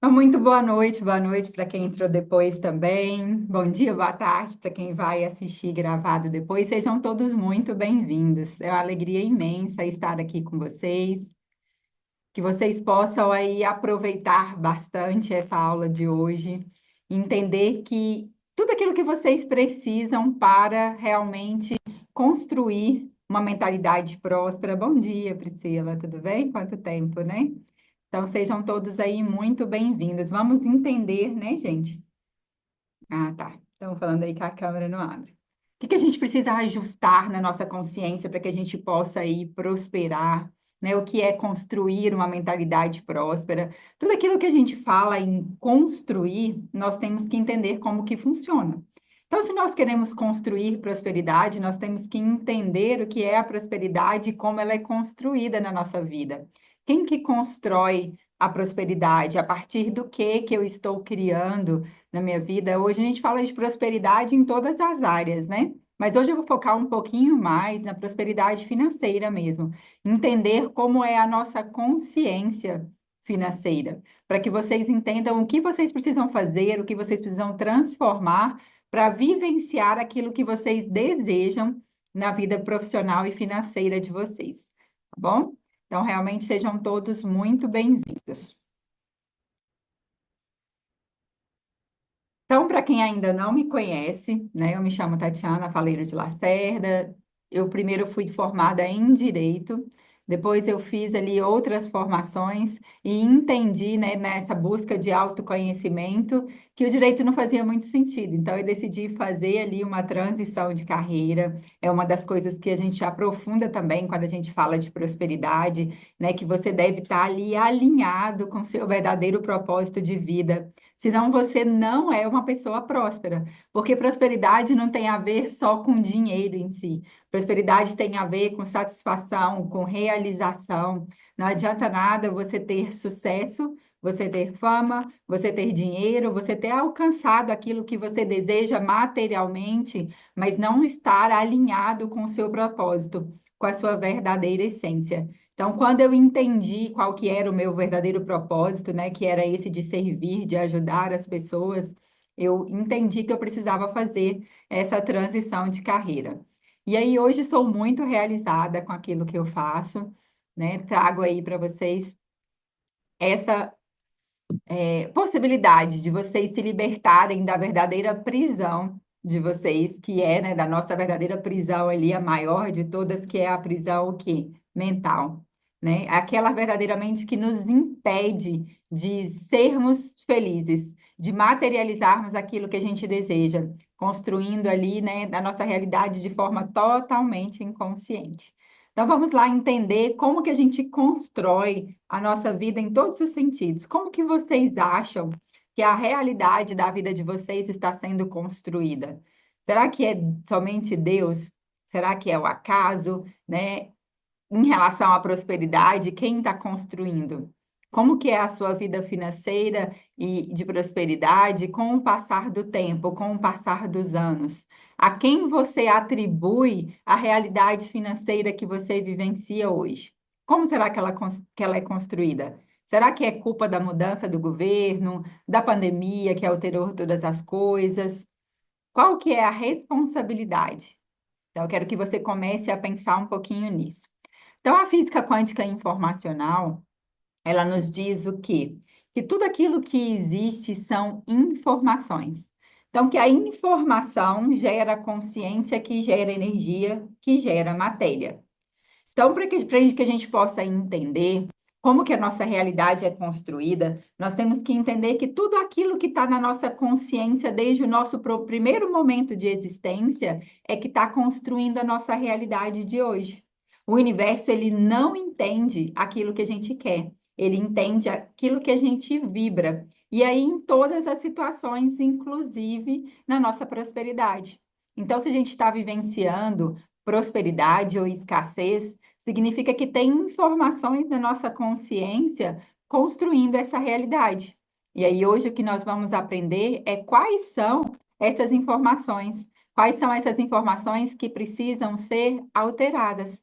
Muito boa noite para quem entrou depois também. Bom dia, boa tarde para quem vai assistir gravado depois. Sejam todos muito bem-vindos. É uma alegria imensa estar aqui com vocês. Que vocês possam aí aproveitar bastante essa aula de hoje, entender que tudo aquilo que vocês precisam para realmente construir uma mentalidade próspera. Bom dia, Priscila, tudo bem? Quanto tempo, né? Então, sejam todos aí muito bem-vindos. Vamos entender, né, gente? Ah, tá. Estão falando aí que a câmera não abre. O que que a gente precisa ajustar na nossa consciência para que a gente possa aí prosperar, né? O que é construir uma mentalidade próspera? Tudo aquilo que a gente fala em construir, nós temos que entender como que funciona. Então, se nós queremos construir prosperidade, nós temos que entender o que é a prosperidade e como ela é construída na nossa vida. Quem que constrói a prosperidade? A partir do que eu estou criando na minha vida? Hoje a gente fala de prosperidade em todas as áreas, né? Mas hoje eu vou focar um pouquinho mais na prosperidade financeira mesmo. Entender como é a nossa consciência financeira, para que vocês entendam o que vocês precisam fazer, o que vocês precisam transformar para vivenciar aquilo que vocês desejam na vida profissional e financeira de vocês, tá bom? Então, realmente sejam todos muito bem-vindos. Então, para quem ainda não me conhece, né, eu me chamo Tatiana Faleiro de Lacerda. Eu primeiro fui formada em Direito, depois eu fiz ali outras formações e entendi, né, nessa busca de autoconhecimento, que o direito não fazia muito sentido. Então, eu decidi fazer ali uma transição de carreira. É uma das coisas que a gente aprofunda também quando a gente fala de prosperidade, né, que você deve estar ali alinhado com seu verdadeiro propósito de vida. Senão você não é uma pessoa próspera, porque prosperidade não tem a ver só com dinheiro em si. Prosperidade tem a ver com satisfação, com realização. Não adianta nada você ter sucesso, você ter fama, você ter dinheiro, você ter alcançado aquilo que você deseja materialmente, mas não estar alinhado com o seu propósito, com a sua verdadeira essência. Então, quando eu entendi qual que era o meu verdadeiro propósito, né, que era esse de servir, de ajudar as pessoas, eu entendi que eu precisava fazer essa transição de carreira. E aí, hoje, sou muito realizada com aquilo que eu faço, né? Trago aí para vocês essa possibilidade de vocês se libertarem da verdadeira prisão de vocês, que é, né, da nossa verdadeira prisão ali, a maior de todas, que é a prisão o quê? Mental, né? Aquela verdadeiramente que nos impede de sermos felizes, de materializarmos aquilo que a gente deseja, construindo ali, né, a nossa realidade de forma totalmente inconsciente. Então vamos lá entender como que a gente constrói a nossa vida em todos os sentidos. Como que vocês acham que a realidade da vida de vocês está sendo construída? Será que é somente Deus? Será que é o acaso, né? Em relação à prosperidade, quem está construindo? Como que é a sua vida financeira e de prosperidade com o passar do tempo, com o passar dos anos? A quem você atribui a realidade financeira que você vivencia hoje? Como será que que ela é construída? Será que é culpa da mudança do governo, da pandemia que alterou todas as coisas? Qual que é a responsabilidade? Então, eu quero que você comece a pensar um pouquinho nisso. Então, a física quântica informacional, ela nos diz o quê? Que tudo aquilo que existe são informações. Então, que a informação gera consciência, que gera energia, que gera matéria. Então, para que a gente possa entender como que a nossa realidade é construída, nós temos que entender que tudo aquilo que está na nossa consciência desde o nosso primeiro momento de existência é que está construindo a nossa realidade de hoje. O universo, ele não entende aquilo que a gente quer, ele entende aquilo que a gente vibra. E aí, em todas as situações, inclusive na nossa prosperidade. Então, se a gente está vivenciando prosperidade ou escassez, significa que tem informações na nossa consciência construindo essa realidade. E aí, hoje, o que nós vamos aprender é quais são essas informações, quais são essas informações que precisam ser alteradas.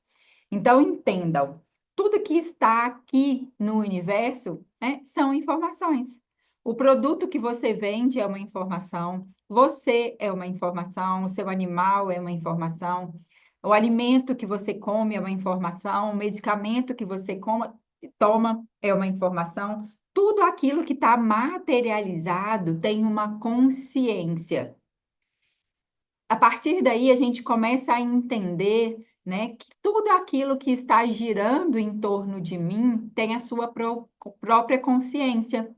Então, entendam, tudo que está aqui no universo, né, são informações. O produto que você vende é uma informação, você é uma informação, o seu animal é uma informação, o alimento que você come é uma informação, o medicamento que você toma é uma informação. Tudo aquilo que está materializado tem uma consciência. A partir daí, a gente começa a entender, né, que tudo aquilo que está girando em torno de mim tem a sua própria consciência.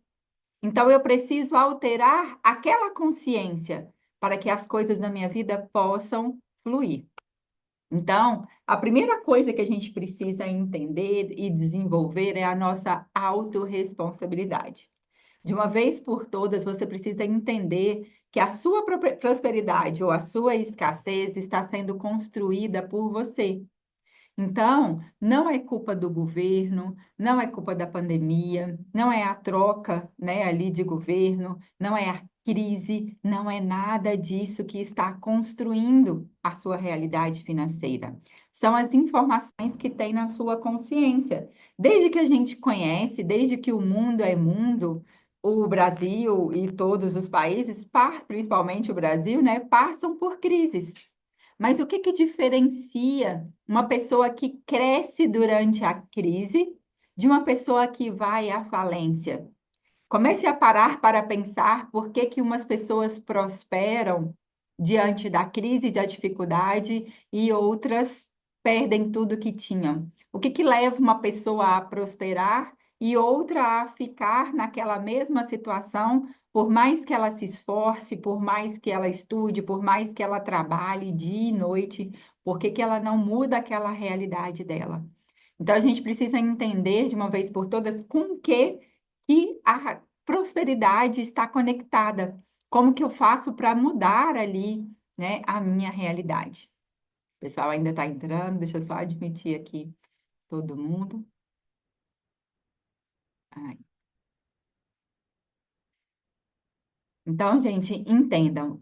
Então, eu preciso alterar aquela consciência para que as coisas na minha vida possam fluir. Então, a primeira coisa que a gente precisa entender e desenvolver é a nossa autorresponsabilidade. De uma vez por todas, você precisa entender que a sua prosperidade ou a sua escassez está sendo construída por você. Então, não é culpa do governo, não é culpa da pandemia, não é a troca, né, ali de governo, não é a crise, não é nada disso que está construindo a sua realidade financeira. São as informações que tem na sua consciência. Desde que a gente conhece, desde que o mundo é mundo, o Brasil e todos os países, principalmente o Brasil, né, passam por crises. Mas o que que diferencia uma pessoa que cresce durante a crise de uma pessoa que vai à falência? Comece a parar para pensar por que que umas pessoas prosperam diante da crise, da dificuldade, e outras perdem tudo que tinham. O que que leva uma pessoa a prosperar e outra a ficar naquela mesma situação, por mais que ela se esforce, por mais que ela estude, por mais que ela trabalhe dia e noite, por que que ela não muda aquela realidade dela? Então, a gente precisa entender de uma vez por todas com que a prosperidade está conectada. Como que eu faço para mudar ali, né, a minha realidade? O pessoal ainda está entrando, deixa eu só admitir aqui todo mundo. Ai. Então, gente, entendam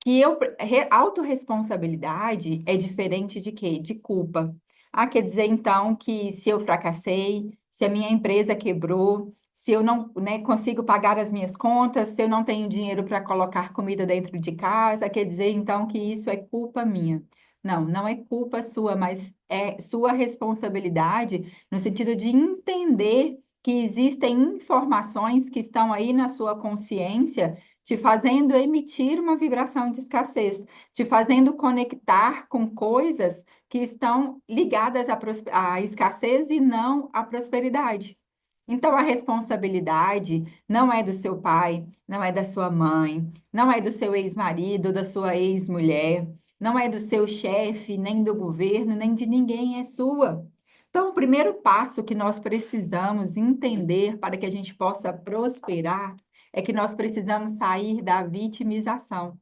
que autorresponsabilidade é diferente de quê? De culpa. Ah, quer dizer, então, que se eu fracassei, se a minha empresa quebrou, se eu não, né, consigo pagar as minhas contas, se eu não tenho dinheiro para colocar comida dentro de casa, quer dizer, então, que isso é culpa minha. Não, não é culpa sua, mas é sua responsabilidade no sentido de entender que existem informações que estão aí na sua consciência te fazendo emitir uma vibração de escassez, te fazendo conectar com coisas que estão ligadas à escassez e não à prosperidade. Então, a responsabilidade não é do seu pai, não é da sua mãe, não é do seu ex-marido, da sua ex-mulher, não é do seu chefe, nem do governo, nem de ninguém, é sua. Então, o primeiro passo que nós precisamos entender para que a gente possa prosperar é que nós precisamos sair da vitimização.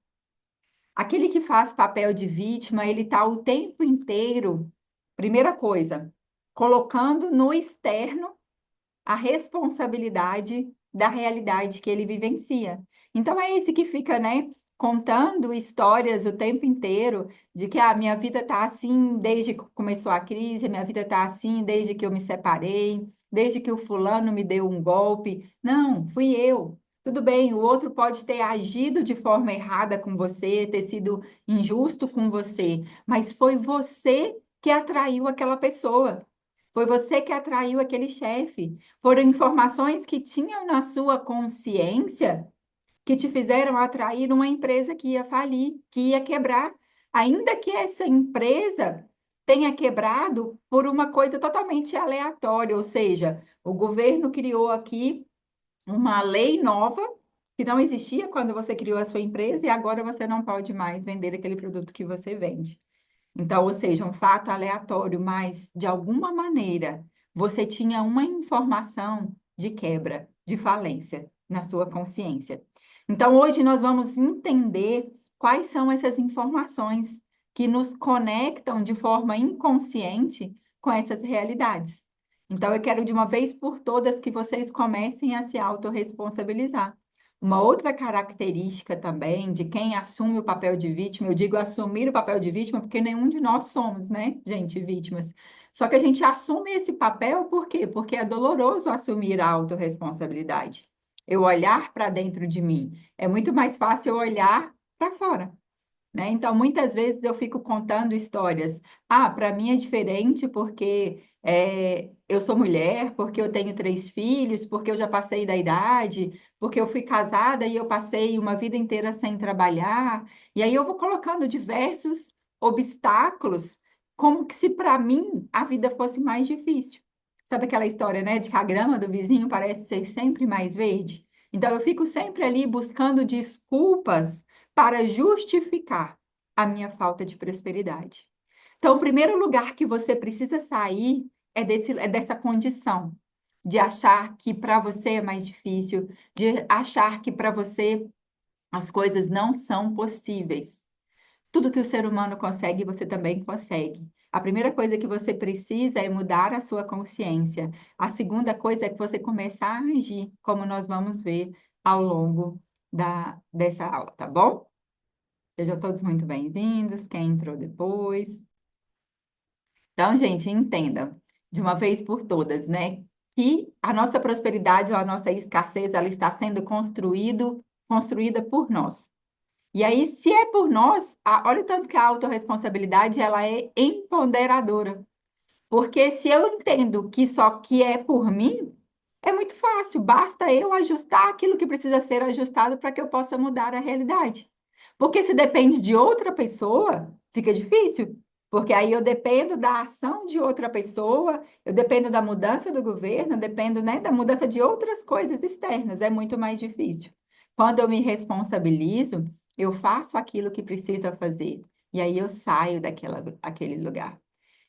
Aquele que faz papel de vítima, ele está o tempo inteiro, primeira coisa, colocando no externo a responsabilidade da realidade que ele vivencia. Então é esse que fica, né, contando histórias o tempo inteiro de que a minha vida está assim desde que começou a crise, a minha vida está assim desde que eu me separei, desde que o fulano me deu um golpe. Não, fui eu. Tudo bem, o outro pode ter agido de forma errada com você, ter sido injusto com você, mas foi você que atraiu aquela pessoa. Foi você que atraiu aquele chefe. Foram informações que tinham na sua consciência que te fizeram atrair uma empresa que ia falir, que ia quebrar. Ainda que essa empresa tenha quebrado por uma coisa totalmente aleatória, ou seja, o governo criou aqui uma lei nova que não existia quando você criou a sua empresa e agora você não pode mais vender aquele produto que você vende. Então, ou seja, um fato aleatório, mas de alguma maneira você tinha uma informação de quebra, de falência na sua consciência. Então, hoje nós vamos entender quais são essas informações que nos conectam de forma inconsciente com essas realidades. Então, eu quero de uma vez por todas que vocês comecem a se autorresponsabilizar. Uma outra característica também de quem assume o papel de vítima, eu digo assumir o papel de vítima porque nenhum de nós somos, né, gente, vítimas. Só que a gente assume esse papel por quê? Porque é doloroso assumir a autorresponsabilidade. eu olhar para dentro de mim. É muito mais fácil eu olhar para fora, né? Então, muitas vezes eu fico contando histórias. Ah, para mim é diferente porque eu sou mulher, porque eu tenho 3 filhos, porque eu já passei da idade, porque eu fui casada e eu passei uma vida inteira sem trabalhar. E aí eu vou colocando diversos obstáculos, como que se para mim a vida fosse mais difícil. Sabe aquela história, né, de que a grama do vizinho parece ser sempre mais verde? Então eu fico sempre ali buscando desculpas para justificar a minha falta de prosperidade. Então, o primeiro lugar que você precisa sair é dessa condição de achar que para você é mais difícil, de achar que para você as coisas não são possíveis. Tudo que o ser humano consegue, você também consegue. A primeira coisa que você precisa é mudar a sua consciência. A segunda coisa é que você começar a agir, como nós vamos ver ao longo dessa aula, tá bom? Sejam todos muito bem-vindos, quem entrou depois. Então, gente, entenda de uma vez por todas, né, que a nossa prosperidade ou a nossa escassez, ela está sendo construída por nós. E aí, se é por nós, olha o tanto que a autorresponsabilidade, ela é empoderadora. Porque se eu entendo que só que é por mim, é muito fácil, basta eu ajustar aquilo que precisa ser ajustado para que eu possa mudar a realidade. Porque se depende de outra pessoa, fica difícil. Porque aí eu dependo da ação de outra pessoa, eu dependo da mudança do governo, eu dependo, né, da mudança de outras coisas externas, é muito mais difícil. Quando eu me responsabilizo, eu faço aquilo que precisa fazer, e aí eu saio aquele lugar.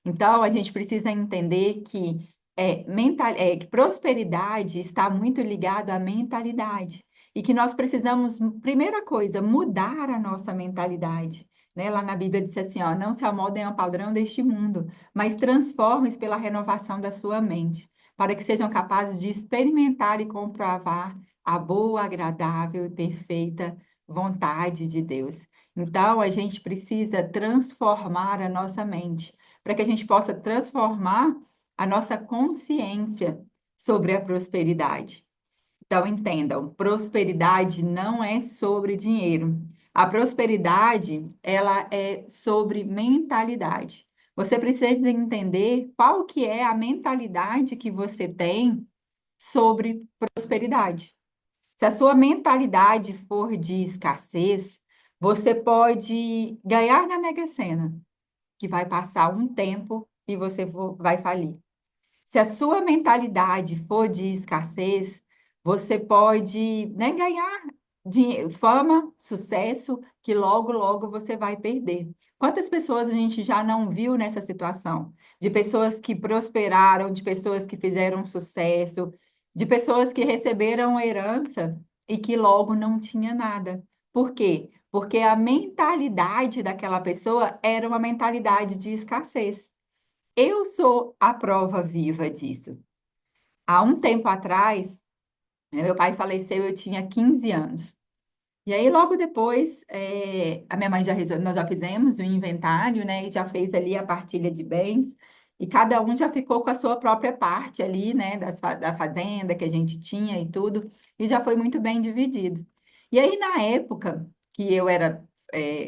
Então, a gente precisa entender que prosperidade está muito ligado à mentalidade. E que nós precisamos, primeira coisa, mudar a nossa mentalidade. Né? Lá na Bíblia diz assim, ó, não se amoldem ao padrão deste mundo, mas transformem-se pela renovação da sua mente, para que sejam capazes de experimentar e comprovar a boa, agradável e perfeita vontade de Deus. Então, a gente precisa transformar a nossa mente para que a gente possa transformar a nossa consciência sobre a prosperidade. Então, entendam, prosperidade não é sobre dinheiro. A prosperidade, ela é sobre mentalidade. Você precisa entender qual que é a mentalidade que você tem sobre prosperidade. Se a sua mentalidade for de escassez, você pode ganhar na Mega Sena, que vai passar um tempo e você vai falir. Se a sua mentalidade for de escassez, você pode, né, ganhar dinheiro, fama, sucesso, que logo, logo você vai perder. Quantas pessoas a gente já não viu nessa situação? De pessoas que prosperaram, de pessoas que fizeram sucesso, de pessoas que receberam herança e que logo não tinha nada. Por quê? Porque a mentalidade daquela pessoa era uma mentalidade de escassez. Eu sou a prova viva disso. Há um tempo atrás, né, meu pai faleceu, eu tinha 15 anos. E aí, logo depois, a minha mãe nós já fizemos o inventário, né, e já fez ali a partilha de bens, e cada um já ficou com a sua própria parte ali, né, da fazenda que a gente tinha e tudo, e já foi muito bem dividido. E aí, na época que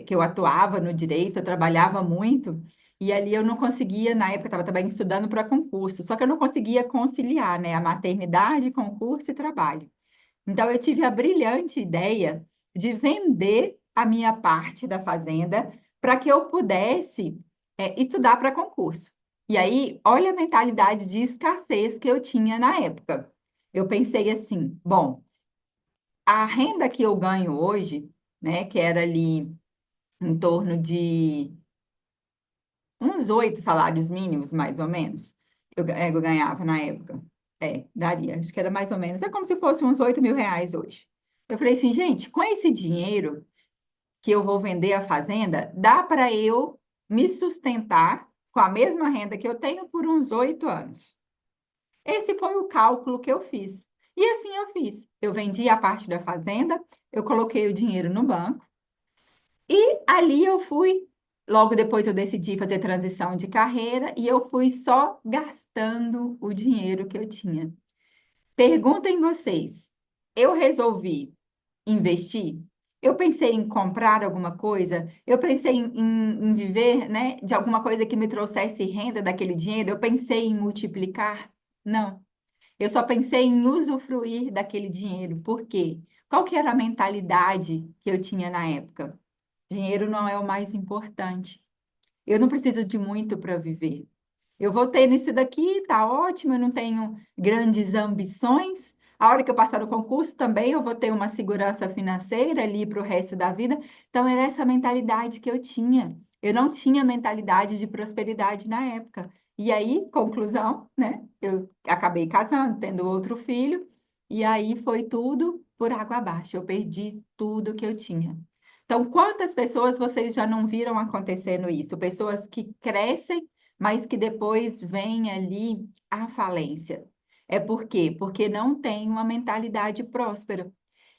eu atuava no direito, eu trabalhava muito, e ali eu não conseguia, na época, eu estava também estudando para concurso, só que eu não conseguia conciliar, né, a maternidade, concurso e trabalho. Então, eu tive a brilhante ideia de vender a minha parte da fazenda para que eu pudesse, estudar para concurso. E aí, olha a mentalidade de escassez que eu tinha na época. Eu pensei assim: bom, a renda que eu ganho hoje, né, que era ali em torno de uns 8 salários mínimos, mais ou menos, eu ganhava na época. Daria, acho que era mais ou menos. É como se fosse uns 8.000 reais hoje. Eu falei assim, gente, com esse dinheiro que eu vou vender a fazenda, dá para eu me sustentar com a mesma renda que eu tenho por uns 8 anos. Esse foi o cálculo que eu fiz. E assim eu fiz. Eu vendi a parte da fazenda, eu coloquei o dinheiro no banco, e ali eu fui. Logo depois eu decidi fazer transição de carreira e eu fui só gastando o dinheiro que eu tinha. Perguntem vocês, eu resolvi investir, eu pensei em comprar alguma coisa, eu pensei em viver, né, de alguma coisa que me trouxesse renda daquele dinheiro, eu pensei em multiplicar? Não. Eu só pensei em usufruir daquele dinheiro. Por quê? Qual que era a mentalidade que eu tinha na época? Dinheiro não é o mais importante. Eu não preciso de muito para viver. Eu vou ter nisso daqui, tá ótimo, eu não tenho grandes ambições. A hora que eu passar no concurso também eu vou ter uma segurança financeira ali para o resto da vida. Então, era essa mentalidade que eu tinha. Eu não tinha mentalidade de prosperidade na época. E aí, conclusão, né? Eu acabei casando, tendo outro filho, e aí foi tudo por água abaixo. Eu perdi tudo que eu tinha. Então, quantas pessoas vocês já não viram acontecendo isso? Pessoas que crescem mas que depois vem ali a falência. É por quê? Porque não tem uma mentalidade próspera.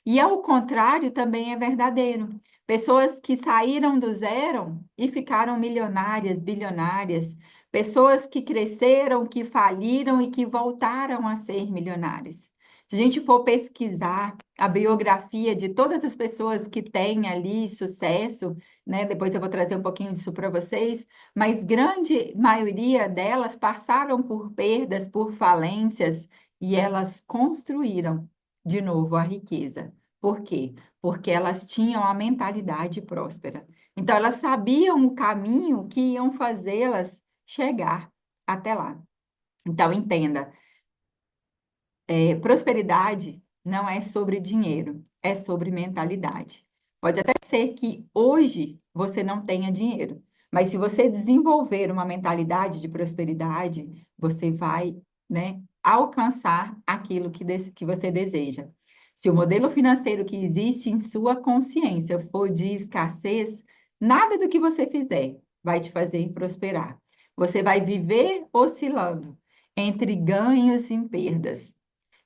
E ao contrário também é verdadeiro. Pessoas que saíram do zero e ficaram milionárias, bilionárias. Pessoas que cresceram, que faliram e que voltaram a ser milionárias. Se a gente for pesquisar a biografia de todas as pessoas que têm ali sucesso, né? Depois eu vou trazer um pouquinho disso para vocês, mas grande maioria delas passaram por perdas, por falências e elas construíram de novo a riqueza. Por quê? Porque elas tinham a mentalidade próspera. Então, elas sabiam o caminho que iam fazê-las chegar até lá. Então, entenda, prosperidade não é sobre dinheiro, é sobre mentalidade. Pode até ser que hoje você não tenha dinheiro, mas se você desenvolver uma mentalidade de prosperidade, você vai, né, alcançar aquilo que você deseja. Se o modelo financeiro que existe em sua consciência for de escassez, nada do que você fizer vai te fazer prosperar. Você vai viver oscilando entre ganhos e perdas.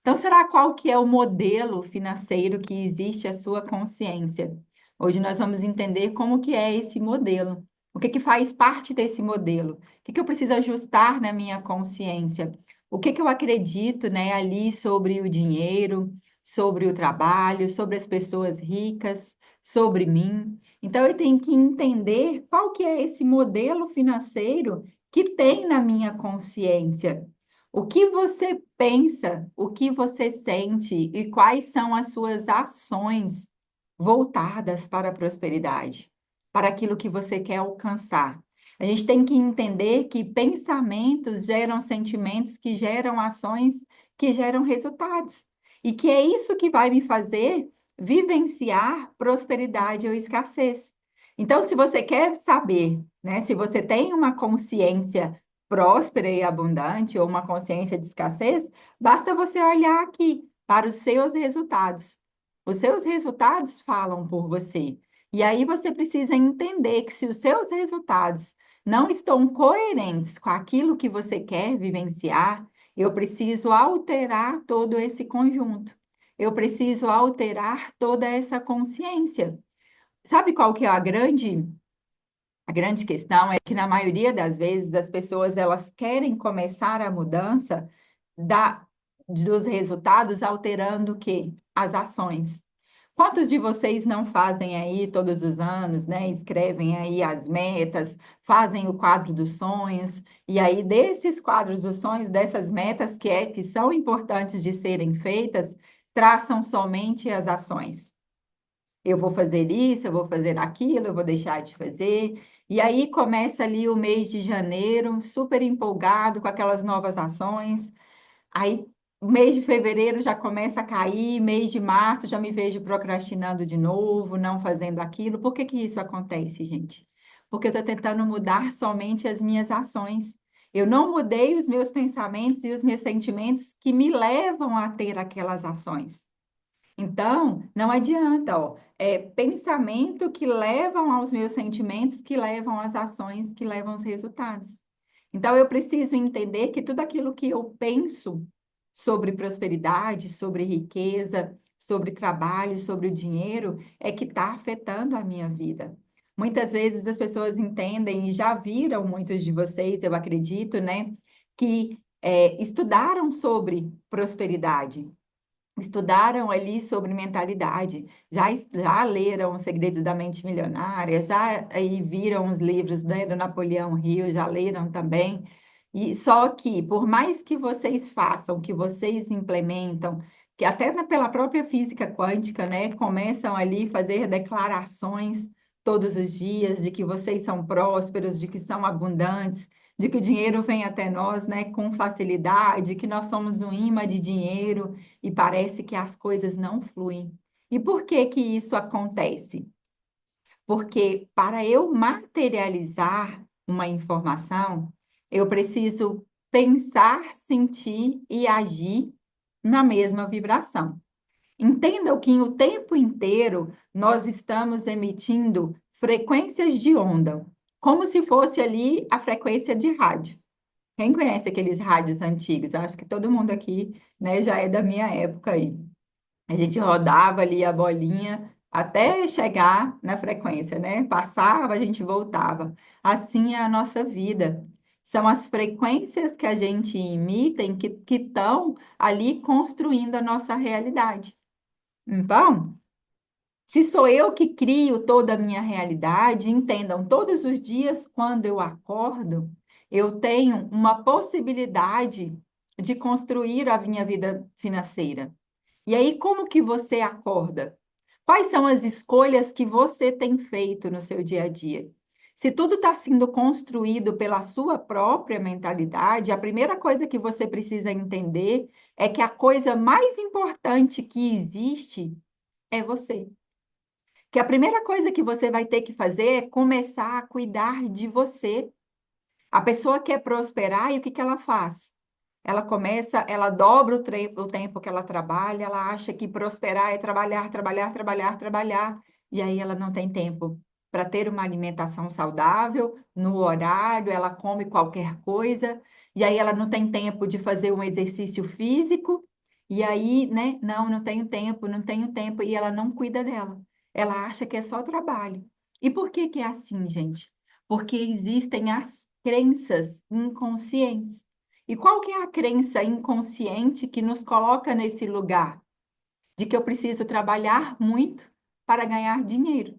Então, será qual que é o modelo financeiro que existe à sua consciência? Hoje nós vamos entender como que é esse modelo. O que que faz parte desse modelo? O que que eu preciso ajustar na minha consciência? O que que eu acredito, né, ali sobre o dinheiro, sobre o trabalho, sobre as pessoas ricas, sobre mim? Então, eu tenho que entender qual que é esse modelo financeiro que tem na minha consciência. O que você pensa, o que você sente e quais são as suas ações voltadas para a prosperidade, para aquilo que você quer alcançar. A gente tem que entender que pensamentos geram sentimentos que geram ações que geram resultados. E que é isso que vai me fazer vivenciar prosperidade ou escassez. Então, se você quer saber, né, se você tem uma consciência próspera e abundante ou uma consciência de escassez, basta você olhar aqui para os seus resultados. Os seus resultados falam por você. E aí você precisa entender que se os seus resultados não estão coerentes com aquilo que você quer vivenciar, eu preciso alterar todo esse conjunto. Eu preciso alterar toda essa consciência. Sabe qual que é a grande questão é que, na maioria das vezes, as pessoas elas querem começar a mudança da, dos resultados alterando o quê? As ações. Quantos de vocês não fazem aí todos os anos, né? Escrevem aí as metas, fazem o quadro dos sonhos, e aí desses quadros dos sonhos, dessas metas que são importantes de serem feitas, traçam somente as ações. Eu vou fazer isso, eu vou fazer aquilo, eu vou deixar de fazer. E aí começa ali o mês de janeiro, super empolgado com aquelas novas ações. Aí o mês de fevereiro já começa a cair, mês de março já me vejo procrastinando de novo, não fazendo aquilo. Por que que isso acontece, gente? Porque eu estou tentando mudar somente as minhas ações. Eu não mudei os meus pensamentos e os meus sentimentos que me levam a ter aquelas ações. Então, não adianta, ó, é pensamento que levam aos meus sentimentos, que levam às ações, que levam aos resultados. Então, eu preciso entender que tudo aquilo que eu penso sobre prosperidade, sobre riqueza, sobre trabalho, sobre o dinheiro, é que está afetando a minha vida. Muitas vezes as pessoas entendem, e já viram muitos de vocês, eu acredito, né, que estudaram sobre prosperidade, estudaram ali sobre mentalidade, já leram Os Segredos da Mente Milionária, já aí viram os livros, né, do Napoleão Hill, já leram também. E só que, por mais que vocês façam, que vocês implementam, que até pela própria física quântica, né, começam ali a fazer declarações todos os dias de que vocês são prósperos, de que são abundantes, de que o dinheiro vem até nós, né, com facilidade, que nós somos um imã de dinheiro e parece que as coisas não fluem. E por que que isso acontece? Porque para eu materializar uma informação, eu preciso pensar, sentir e agir na mesma vibração. Entendam que o tempo inteiro nós estamos emitindo frequências de onda, como se fosse ali a frequência de rádio. Quem conhece aqueles rádios antigos? Eu acho que todo mundo aqui, né, já é da minha época aí. A gente rodava ali a bolinha até chegar na frequência, né? Passava, a gente voltava. Assim é a nossa vida. São as frequências que a gente imita que estão ali construindo a nossa realidade. Então, se sou eu que crio toda a minha realidade, entendam, todos os dias, quando eu acordo, eu tenho uma possibilidade de construir a minha vida financeira. E aí, como que você acorda? Quais são as escolhas que você tem feito no seu dia a dia? Se tudo está sendo construído pela sua própria mentalidade, a primeira coisa que você precisa entender é que a coisa mais importante que existe é você. Que a primeira coisa que você vai ter que fazer é começar a cuidar de você. A pessoa quer prosperar e o que que ela faz? Ela começa, ela dobra o tempo que ela trabalha, ela acha que prosperar é trabalhar, trabalhar, trabalhar, trabalhar, e aí ela não tem tempo para ter uma alimentação saudável, no horário, ela come qualquer coisa, e aí ela não tem tempo de fazer um exercício físico, e aí, né, não tenho tempo, não tenho tempo, e ela não cuida dela. Ela acha que é só trabalho. E por que que é assim, gente? Porque existem as crenças inconscientes. E qual que é a crença inconsciente que nos coloca nesse lugar de que eu preciso trabalhar muito para ganhar dinheiro?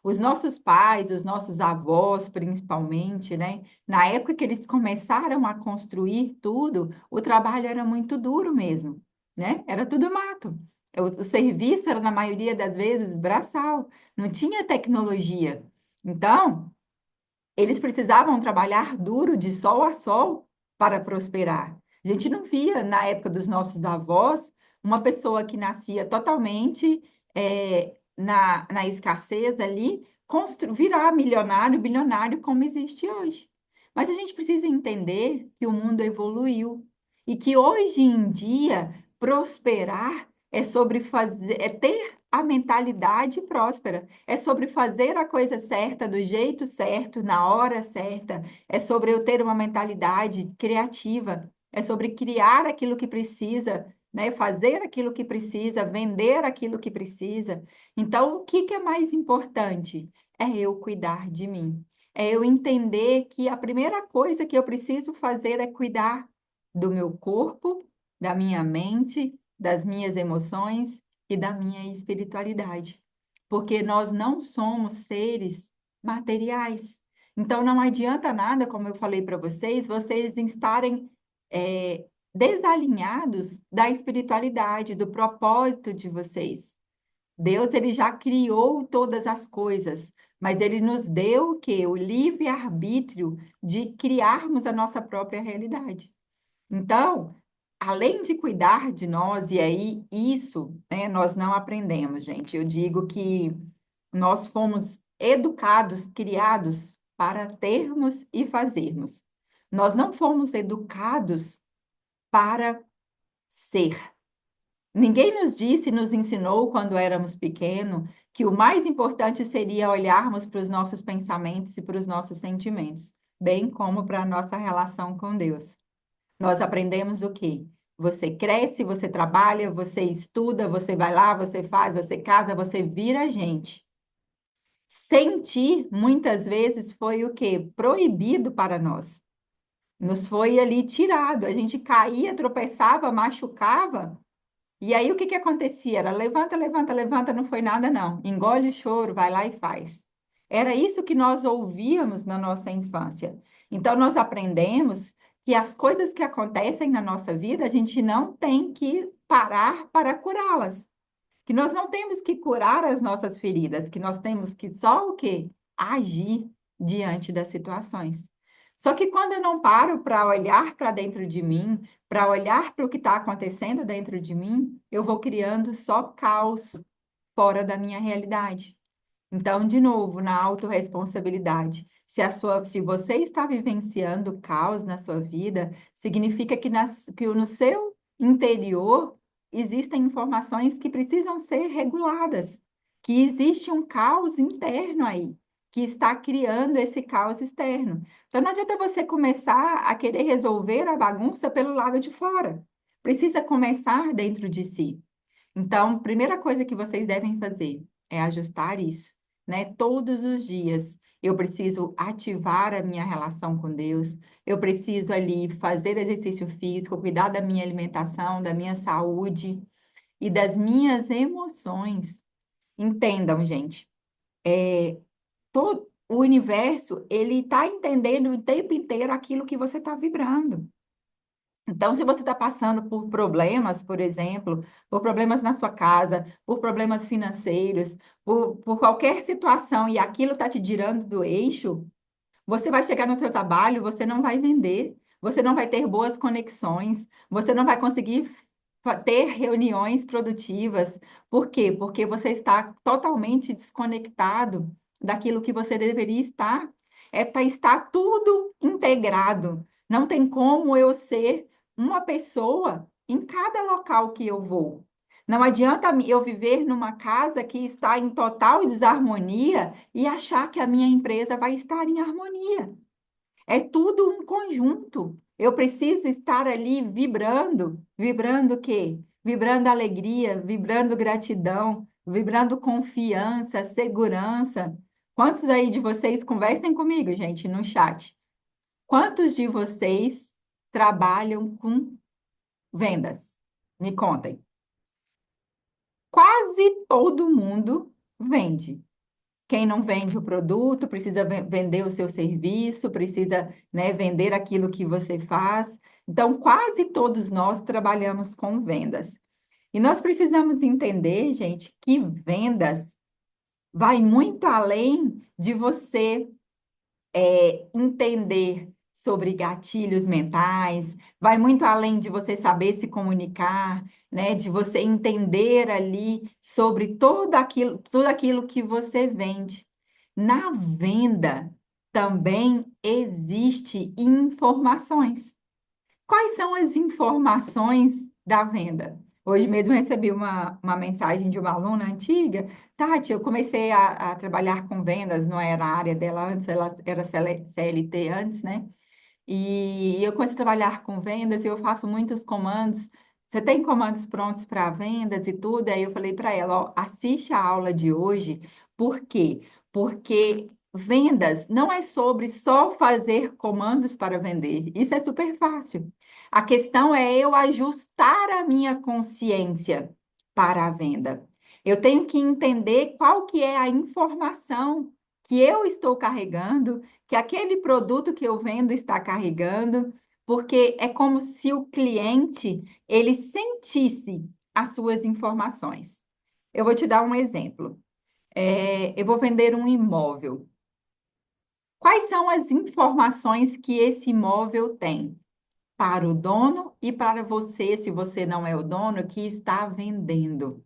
Os nossos pais, os nossos avós, principalmente, né? Na época que eles começaram a construir tudo, o trabalho era muito duro mesmo, né? Era tudo mato. O serviço era, na maioria das vezes, braçal, não tinha tecnologia. Então, eles precisavam trabalhar duro de sol a sol para prosperar. A gente não via, na época dos nossos avós, uma pessoa que nascia totalmente na escassez ali, virar milionário, bilionário, como existe hoje. Mas a gente precisa entender que o mundo evoluiu e que hoje em dia prosperar é sobre fazer, é ter a mentalidade próspera. É sobre fazer a coisa certa, do jeito certo, na hora certa. É sobre eu ter uma mentalidade criativa. É sobre criar aquilo que precisa, né? Fazer aquilo que precisa, vender aquilo que precisa. Então, o que que é mais importante? É eu cuidar de mim. É eu entender que a primeira coisa que eu preciso fazer é cuidar do meu corpo, da minha mente, das minhas emoções e da minha espiritualidade, porque nós não somos seres materiais. Então, não adianta nada, como eu falei para vocês, vocês estarem desalinhados da espiritualidade, do propósito de vocês. Deus, ele já criou todas as coisas, mas ele nos deu o quê? O livre-arbítrio de criarmos a nossa própria realidade. Então, além de cuidar de nós, e aí isso, né, nós não aprendemos, gente. Eu digo que nós fomos educados, criados para termos e fazermos. Nós não fomos educados para ser. Ninguém nos disse, nos ensinou quando éramos pequenos, que o mais importante seria olharmos para os nossos pensamentos e para os nossos sentimentos, bem como para a nossa relação com Deus. Nós aprendemos o quê? Você cresce, você trabalha, você estuda, você vai lá, você faz, você casa, você vira gente. Sentir, muitas vezes, foi o quê? Proibido para nós. Nos foi ali tirado. A gente caía, tropeçava, machucava, E aí o que que acontecia? Era levanta, levanta, levanta, não foi nada não. Engole o choro, vai lá e faz. Era isso que nós ouvíamos na nossa infância. Então nós aprendemos que as coisas que acontecem na nossa vida, a gente não tem que parar para curá-las. Que nós não temos que curar as nossas feridas, que nós temos que só o quê? Agir diante das situações. Só que quando eu não paro para olhar para dentro de mim, para olhar para o que está acontecendo dentro de mim, eu vou criando só caos fora da minha realidade. Então, de novo, na autorresponsabilidade. Se você está vivenciando caos na sua vida, significa que no seu interior existem informações que precisam ser reguladas, que existe um caos interno aí, que está criando esse caos externo. Então, não adianta você começar a querer resolver a bagunça pelo lado de fora. Precisa começar dentro de si. Então, primeira coisa que vocês devem fazer é ajustar isso, né? Todos os dias eu preciso ativar a minha relação com Deus, eu preciso ali fazer exercício físico, cuidar da minha alimentação, da minha saúde e das minhas emoções. Entendam, gente, todo o universo, ele está entendendo o tempo inteiro aquilo que você está vibrando. Então, se você está passando por problemas, por exemplo, por problemas na sua casa, por problemas financeiros, por qualquer situação e aquilo está te tirando do eixo, você vai chegar no seu trabalho, você não vai vender, você não vai ter boas conexões, você não vai conseguir ter reuniões produtivas. Por quê? Porque você está totalmente desconectado daquilo que você deveria estar. Está tudo integrado. Não tem como eu ser uma pessoa em cada local que eu vou. Não adianta eu viver numa casa que está em total desarmonia e achar que a minha empresa vai estar em harmonia. É tudo um conjunto. Eu preciso estar ali vibrando. Vibrando o quê? Vibrando alegria, vibrando gratidão, vibrando confiança, segurança. Quantos aí de vocês conversem comigo, gente, no chat? Quantos de vocês trabalham com vendas? Me contem. Quase todo mundo vende. Quem não vende o produto precisa vender o seu serviço, precisa, né, vender aquilo que você faz. Então, quase todos nós trabalhamos com vendas. E nós precisamos entender, gente, que vendas vai muito além de você entender sobre gatilhos mentais, vai muito além de você saber se comunicar, né? De você entender ali sobre tudo aquilo que você vende. Na venda também existe informações. Quais são as informações da venda? Hoje mesmo eu recebi uma mensagem de uma aluna antiga. Tati, eu comecei a trabalhar com vendas, não era a área dela antes, ela era CLT antes, né? E eu comecei a trabalhar com vendas e eu faço muitos comandos. Você tem comandos prontos para vendas e tudo? Aí eu falei para ela, ó, assiste a aula de hoje. Por quê? Porque vendas não é sobre só fazer comandos para vender. Isso é super fácil. A questão é eu ajustar a minha consciência para a venda. Eu tenho que entender qual que é a informação que eu estou carregando, que aquele produto que eu vendo está carregando, porque é como se o cliente ele sentisse as suas informações. Eu vou te dar um exemplo. Eu vou vender um imóvel. Quais são as informações que esse imóvel tem para o dono e para você, se você não é o dono, que está vendendo?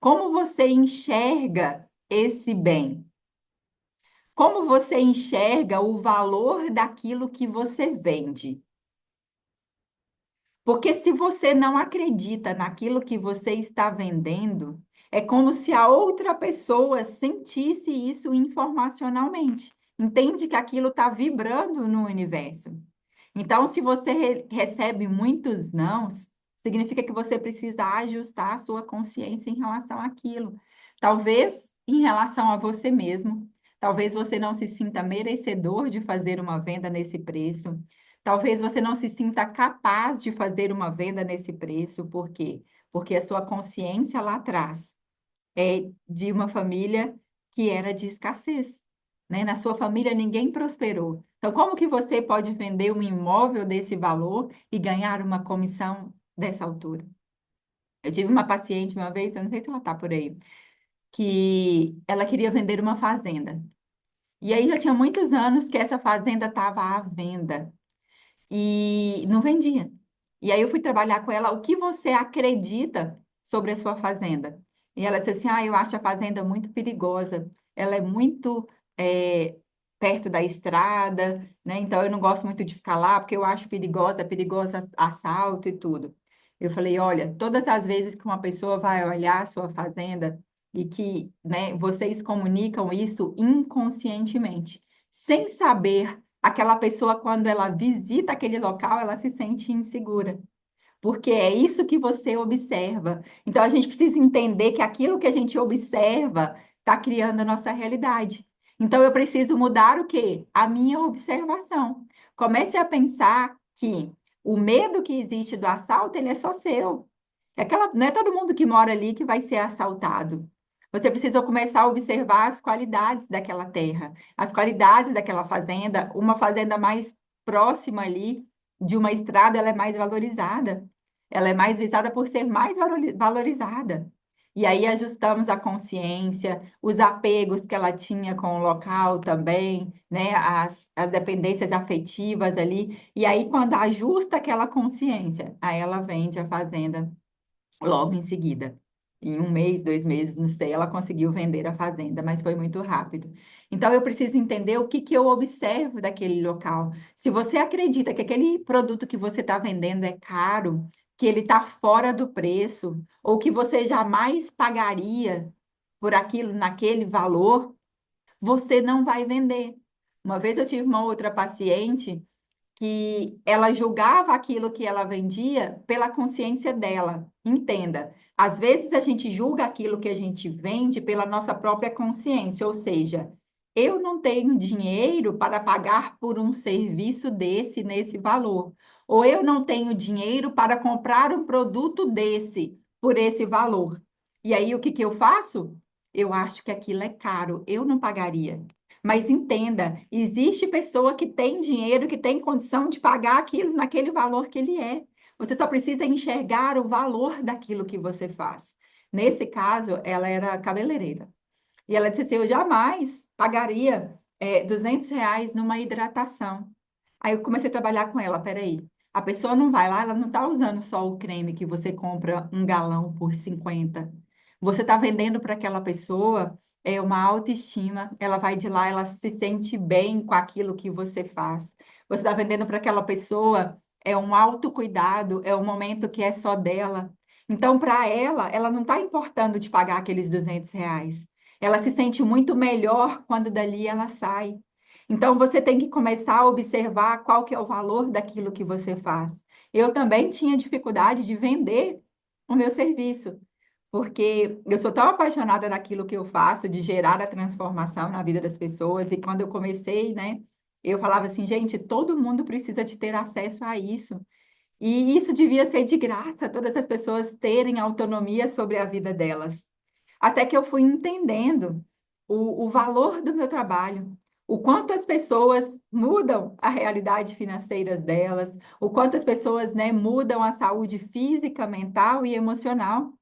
Como você enxerga esse bem? Como você enxerga o valor daquilo que você vende? Porque se você não acredita naquilo que você está vendendo, é como se a outra pessoa sentisse isso informacionalmente. Entende que aquilo está vibrando no universo. Então, se você recebe muitos nãos, significa que você precisa ajustar a sua consciência em relação àquilo. Talvez em relação a você mesmo. Talvez você não se sinta merecedor de fazer uma venda nesse preço. Talvez você não se sinta capaz de fazer uma venda nesse preço. Por quê? porque a sua consciência lá atrás é de uma família que era de escassez, né? Na sua família ninguém prosperou. Então, como que você pode vender um imóvel desse valor e ganhar uma comissão dessa altura? Eu tive uma paciente uma vez, eu não sei se ela está por aí, que ela queria vender uma fazenda. E aí já tinha muitos anos que essa fazenda estava à venda e não vendia. E aí eu fui trabalhar com ela, o que você acredita sobre a sua fazenda? E ela disse assim, eu acho a fazenda muito perigosa, ela é muito eh, perto da estrada, né? Então eu não gosto muito de ficar lá, porque eu acho perigosa assalto e tudo. Eu falei, olha, todas as vezes que uma pessoa vai olhar a sua fazenda e que, né, vocês comunicam isso inconscientemente, sem saber. Aquela pessoa, quando ela visita aquele local, ela se sente insegura, porque é isso que você observa. Então, a gente precisa entender que aquilo que a gente observa está criando a nossa realidade. Então, eu preciso mudar o quê? A minha observação. Comece a pensar que o medo que existe do assalto, ele é só seu. Não é todo mundo que mora ali que vai ser assaltado. Você precisa começar a observar as qualidades daquela terra, as qualidades daquela fazenda. Uma fazenda mais próxima ali de uma estrada, ela é mais valorizada. Ela é mais visada por ser mais valorizada. E aí ajustamos a consciência, os apegos que ela tinha com o local também, né? As dependências afetivas ali. E aí, quando ajusta aquela consciência, aí ela vende a fazenda logo em seguida. Em um mês, 2 meses, não sei, ela conseguiu vender a fazenda, mas foi muito rápido. Então, eu preciso entender o que que eu observo daquele local. Se você acredita que aquele produto que você está vendendo é caro, que ele está fora do preço, ou que você jamais pagaria por aquilo naquele valor, você não vai vender. Uma vez eu tive uma outra paciente que ela julgava aquilo que ela vendia pela consciência dela. Entenda, às vezes a gente julga aquilo que a gente vende pela nossa própria consciência, ou seja, eu não tenho dinheiro para pagar por um serviço desse nesse valor, ou eu não tenho dinheiro para comprar um produto desse por esse valor. E aí o que que eu faço? Eu acho que aquilo é caro, eu não pagaria. Mas entenda, existe pessoa que tem dinheiro, que tem condição de pagar aquilo naquele valor que ele é. Você só precisa enxergar o valor daquilo que você faz. Nesse caso, ela era cabeleireira. E ela disse assim, eu jamais pagaria R$ 200 numa hidratação. Aí eu comecei a trabalhar com ela, peraí. A pessoa não vai lá, ela não está usando só o creme que você compra um galão por 50. Você está vendendo para aquela pessoa uma autoestima. Ela vai de lá, ela se sente bem com aquilo que você faz. Você está vendendo para aquela pessoa um autocuidado, é um momento que é só dela. Então, para ela, ela não está importando de pagar aqueles R$ 200. Ela se sente muito melhor quando dali ela sai. Então, você tem que começar a observar qual que é o valor daquilo que você faz. Eu também tinha dificuldade de vender o meu serviço, porque eu sou tão apaixonada naquilo que eu faço, de gerar a transformação na vida das pessoas, e quando eu comecei, né, eu falava assim, gente, todo mundo precisa de ter acesso a isso. E isso devia ser de graça, todas as pessoas terem autonomia sobre a vida delas. Até que eu fui entendendo o valor do meu trabalho, o quanto as pessoas mudam a realidade financeira delas, o quanto as pessoas, né, mudam a saúde física, mental e emocional.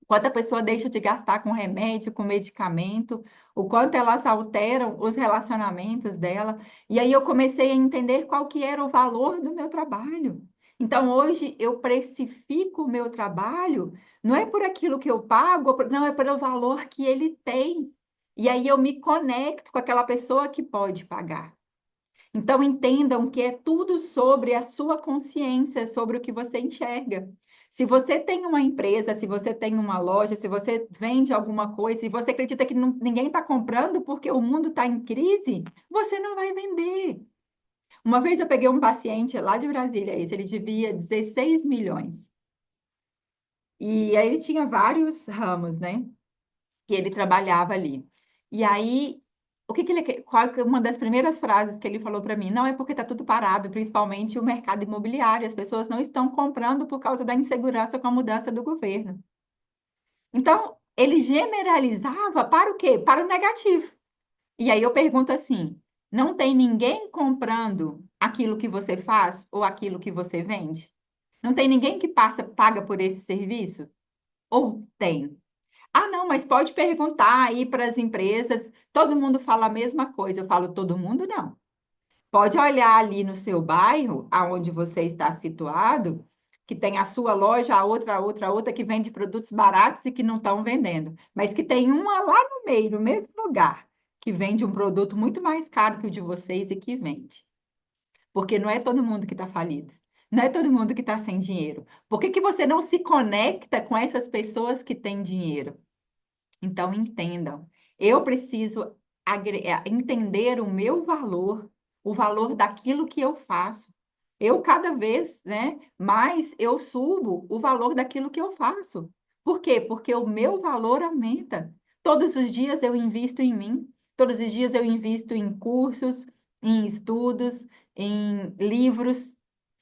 O quanto a pessoa deixa de gastar com remédio, com medicamento, o quanto elas alteram os relacionamentos dela. E aí eu comecei a entender qual que era o valor do meu trabalho. Então, hoje eu precifico o meu trabalho, não é por aquilo que eu pago, não, é pelo valor que ele tem. E aí eu me conecto com aquela pessoa que pode pagar. Então, entendam que é tudo sobre a sua consciência, sobre o que você enxerga. Se você tem uma empresa, se você tem uma loja, se você vende alguma coisa, e você acredita que ninguém está comprando porque o mundo está em crise, você não vai vender. Uma vez eu peguei um paciente lá de Brasília, ele devia 16 milhões. E aí ele tinha vários ramos, né? Que ele trabalhava ali. E aí O que que ele, qual que é uma das primeiras frases que ele falou para mim? Não é porque está tudo parado, principalmente o mercado imobiliário. As pessoas não estão comprando por causa da insegurança com a mudança do governo. Então, ele generalizava para o quê? Para o negativo. E aí eu pergunto assim: não tem ninguém comprando aquilo que você faz ou aquilo que você vende? Não tem ninguém que paga por esse serviço? Ou tem? Ah, não, mas pode perguntar aí para as empresas, todo mundo fala a mesma coisa. Eu falo, todo mundo não. Pode olhar ali no seu bairro, aonde você está situado, que tem a sua loja, a outra, que vende produtos baratos e que não estão vendendo, mas que tem uma lá no meio, no mesmo lugar, que vende um produto muito mais caro que o de vocês e que vende. Porque não é todo mundo que está falido. Não é todo mundo que está sem dinheiro. Por que que você não se conecta com essas pessoas que têm dinheiro? Então, entendam, eu preciso entender o valor daquilo que eu faço. Eu, cada vez, né, mais eu subo o valor daquilo que eu faço. Por quê? Porque o meu valor aumenta. Todos os dias eu invisto em mim, todos os dias eu invisto em cursos, em estudos, em livros.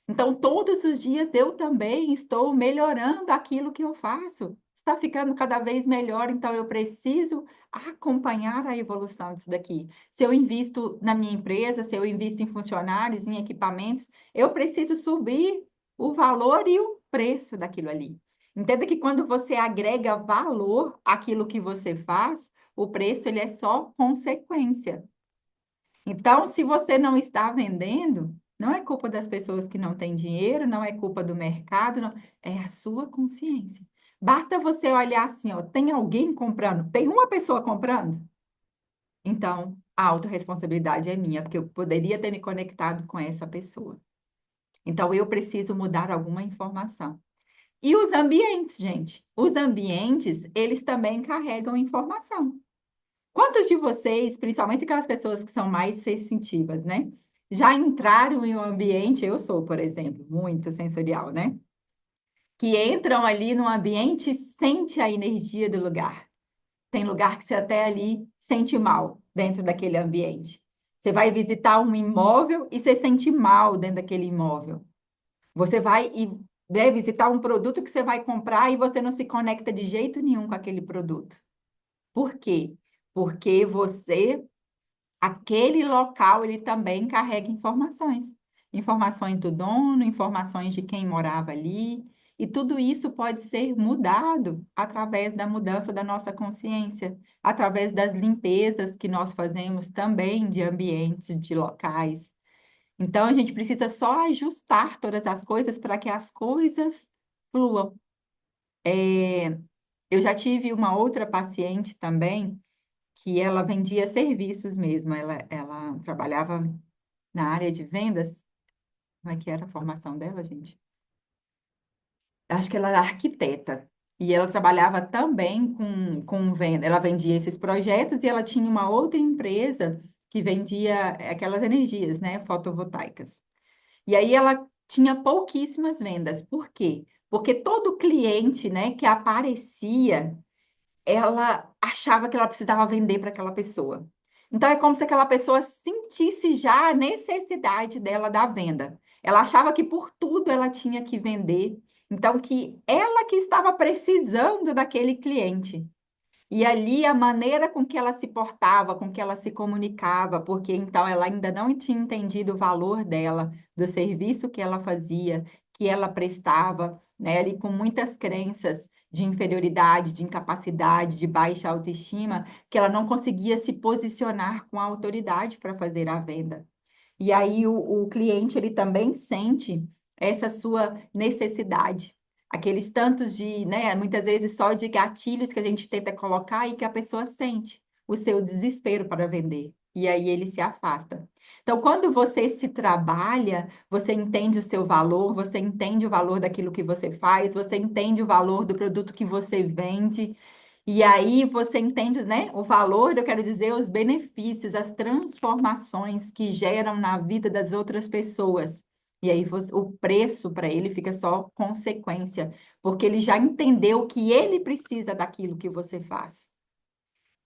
Então, todos os dias eu também estou melhorando aquilo que eu faço. Está ficando cada vez melhor, então eu preciso acompanhar a evolução disso daqui. Se eu invisto na minha empresa, se eu invisto em funcionários, em equipamentos, eu preciso subir o valor e o preço daquilo ali. Entenda que quando você agrega valor àquilo que você faz, o preço ele é só consequência. Então, se você não está vendendo, não é culpa das pessoas que não têm dinheiro, não é culpa do mercado, não, é a sua consciência. Basta você olhar assim, ó, tem alguém comprando? Tem uma pessoa comprando? Então, a autorresponsabilidade é minha, porque eu poderia ter me conectado com essa pessoa. Então, eu preciso mudar alguma informação. E os ambientes, gente? Os ambientes, eles também carregam informação. Quantos de vocês, principalmente aquelas pessoas que são mais sensitivas, né? Já entraram em um ambiente, eu sou, por exemplo, muito sensorial, né? Que entram ali no ambiente e sente a energia do lugar. Tem lugar que você até ali sente mal dentro daquele ambiente. Você vai visitar um imóvel e você sente mal dentro daquele imóvel. Você vai e deve visitar um produto que você vai comprar e você não se conecta de jeito nenhum com aquele produto. Por quê? Porque aquele local ele também carrega informações. Informações do dono, informações de quem morava ali, e tudo isso pode ser mudado através da mudança da nossa consciência, através das limpezas que nós fazemos também de ambientes, de locais. Então, a gente precisa só ajustar todas as coisas para que as coisas fluam. Eu já tive uma outra paciente também que ela vendia serviços mesmo. Ela trabalhava na área de vendas. Como é que era a formação dela, gente? Acho que ela era arquiteta. E ela trabalhava também com venda. Ela vendia esses projetos e ela tinha uma outra empresa que vendia aquelas energias, né, fotovoltaicas. E aí ela tinha pouquíssimas vendas. Por quê? Porque todo cliente, né, que aparecia ela achava que ela precisava vender para aquela pessoa. Então, é como se aquela pessoa sentisse já a necessidade dela da venda. Ela achava que por tudo ela tinha que vender. Então, que ela que estava precisando daquele cliente. E ali a maneira com que ela se portava, com que ela se comunicava, porque então ela ainda não tinha entendido o valor dela, do serviço que ela fazia, que ela prestava, né, ali com muitas crenças de inferioridade, de incapacidade, de baixa autoestima, que ela não conseguia se posicionar com a autoridade para fazer a venda. E aí o cliente ele também sente essa sua necessidade. Aqueles tantos de, né, muitas vezes só de gatilhos que a gente tenta colocar e que a pessoa sente o seu desespero para vender. E aí ele se afasta. Então, quando você se trabalha, você entende o seu valor, você entende o valor daquilo que você faz, você entende o valor do produto que você vende, e aí você entende, né, o valor, eu quero dizer, os benefícios, as transformações que geram na vida das outras pessoas. E aí o preço para ele fica só consequência, porque ele já entendeu que ele precisa daquilo que você faz.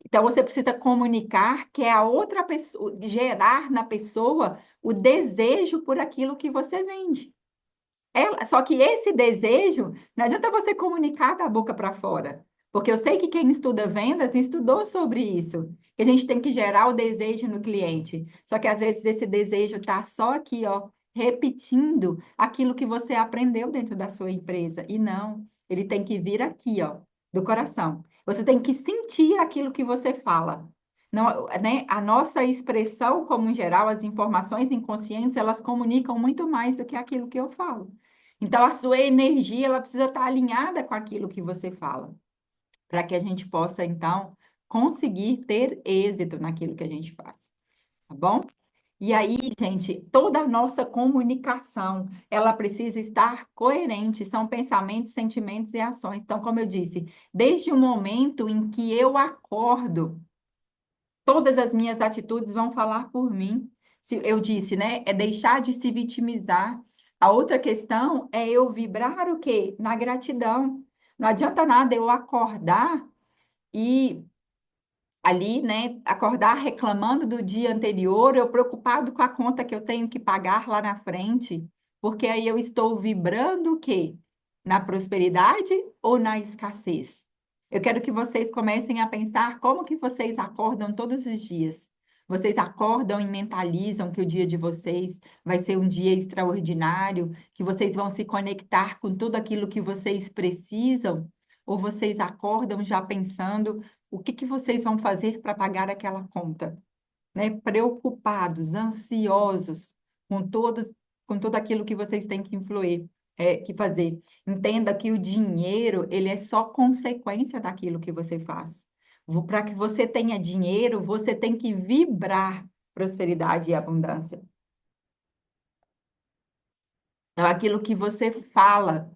Então, você precisa comunicar que é a outra pessoa, gerar na pessoa o desejo por aquilo que você vende. Só que esse desejo, não adianta você comunicar da boca para fora, porque eu sei que quem estuda vendas estudou sobre isso, que a gente tem que gerar o desejo no cliente. Só que às vezes esse desejo está só aqui, ó, repetindo aquilo que você aprendeu dentro da sua empresa. E não, ele tem que vir aqui, ó, do coração. Você tem que sentir aquilo que você fala. Não, né? A nossa expressão, como em geral, as informações inconscientes, elas comunicam muito mais do que aquilo que eu falo. Então, a sua energia, ela precisa estar alinhada com aquilo que você fala, para que a gente possa, então, conseguir ter êxito naquilo que a gente faz, tá bom? E aí, gente, toda a nossa comunicação, ela precisa estar coerente, são pensamentos, sentimentos e ações. Então, como eu disse, desde o momento em que eu acordo, todas as minhas atitudes vão falar por mim. Se eu disse, né? É deixar de se vitimizar. A outra questão é eu vibrar o quê? Na gratidão. Não adianta nada eu acordar e ali, né, acordar reclamando do dia anterior, eu preocupado com a conta que eu tenho que pagar lá na frente, porque aí eu estou vibrando o quê? Na prosperidade ou na escassez? Eu quero que vocês comecem a pensar como que vocês acordam todos os dias. Vocês acordam e mentalizam que o dia de vocês vai ser um dia extraordinário, que vocês vão se conectar com tudo aquilo que vocês precisam, ou vocês acordam já pensando o que que vocês vão fazer para pagar aquela conta, né? Preocupados, ansiosos com todos, com tudo aquilo que vocês têm que influir, que fazer. Entenda que o dinheiro, ele é só consequência daquilo que você faz. Para que você tenha dinheiro, você tem que vibrar prosperidade e abundância. Então, aquilo que você fala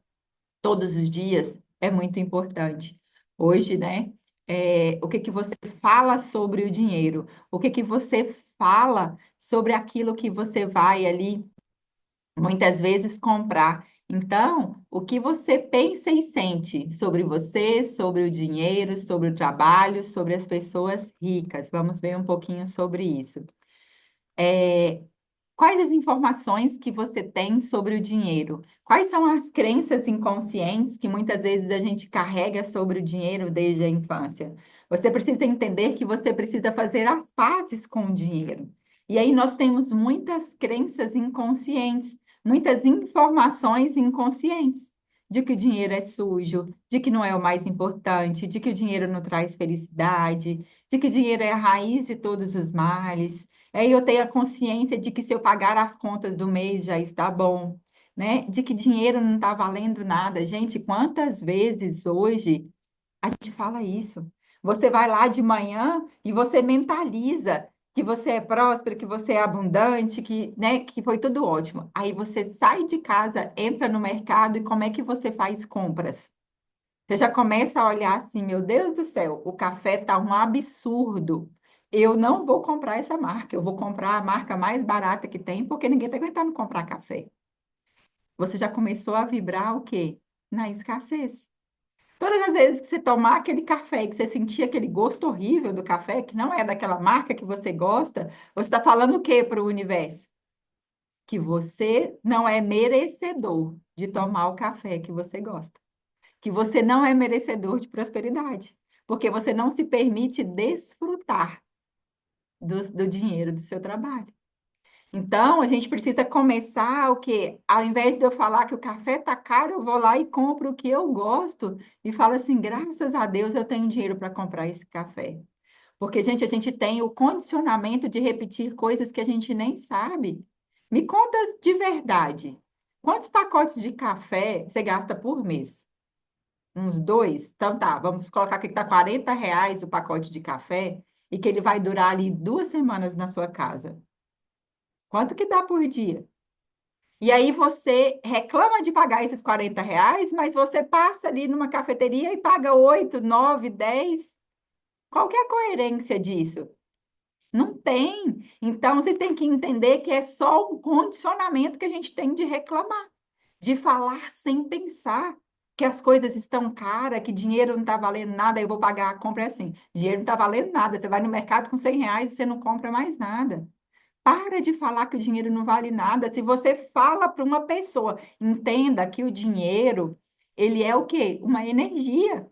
todos os dias é muito importante. Hoje, né? O que que você fala sobre o dinheiro? O que que você fala sobre aquilo que você vai ali muitas vezes comprar? Então, o que você pensa e sente sobre você, sobre o dinheiro, sobre o trabalho, sobre as pessoas ricas? Vamos ver um pouquinho sobre isso. Quais as informações que você tem sobre o dinheiro? Quais são as crenças inconscientes que muitas vezes a gente carrega sobre o dinheiro desde a infância? Você precisa entender que você precisa fazer as pazes com o dinheiro. E aí nós temos muitas crenças inconscientes, muitas informações inconscientes de que o dinheiro é sujo, de que não é o mais importante, de que o dinheiro não traz felicidade, de que o dinheiro é a raiz de todos os males. Aí eu tenho a consciência de que se eu pagar as contas do mês já está bom, né? De que dinheiro não está valendo nada. Gente, quantas vezes hoje a gente fala isso? Você vai lá de manhã e você mentaliza que você é próspero, que você é abundante, que, né, que foi tudo ótimo. Aí você sai de casa, entra no mercado e como é que você faz compras? Você já começa a olhar assim, meu Deus do céu, o café tá um absurdo. Eu não vou comprar essa marca, eu vou comprar a marca mais barata que tem, porque ninguém está aguentando comprar café. Você já começou a vibrar o quê? Na escassez. Todas as vezes que você tomar aquele café, e que você sentir aquele gosto horrível do café, que não é daquela marca que você gosta, você está falando o quê para o universo? Que você não é merecedor de tomar o café que você gosta, que você não é merecedor de prosperidade, porque você não se permite desfrutar do dinheiro do seu trabalho. Então, a gente precisa começar o quê? Ao invés de eu falar que o café tá caro, eu vou lá e compro o que eu gosto e falo assim, graças a Deus eu tenho dinheiro para comprar esse café. Porque, gente, a gente tem o condicionamento de repetir coisas que a gente nem sabe. Me conta de verdade. Quantos pacotes de café você gasta por mês? Uns dois? Então tá, vamos colocar que está R$ 40 o pacote de café e que ele vai durar ali 2 semanas na sua casa. Quanto que dá por dia? E aí você reclama de pagar esses R$ 40, mas você passa ali numa cafeteria e paga 8, 9, 10. Qual que é a coerência disso? Não tem. Então, vocês têm que entender que é só um condicionamento que a gente tem de reclamar, de falar sem pensar, que as coisas estão caras, que dinheiro não está valendo nada, eu vou pagar a compra é assim. Dinheiro não está valendo nada. Você vai no mercado com R$ 100 e você não compra mais nada. Para de falar que o dinheiro não vale nada. Se você fala para uma pessoa, entenda que o dinheiro, ele é o quê? Uma energia.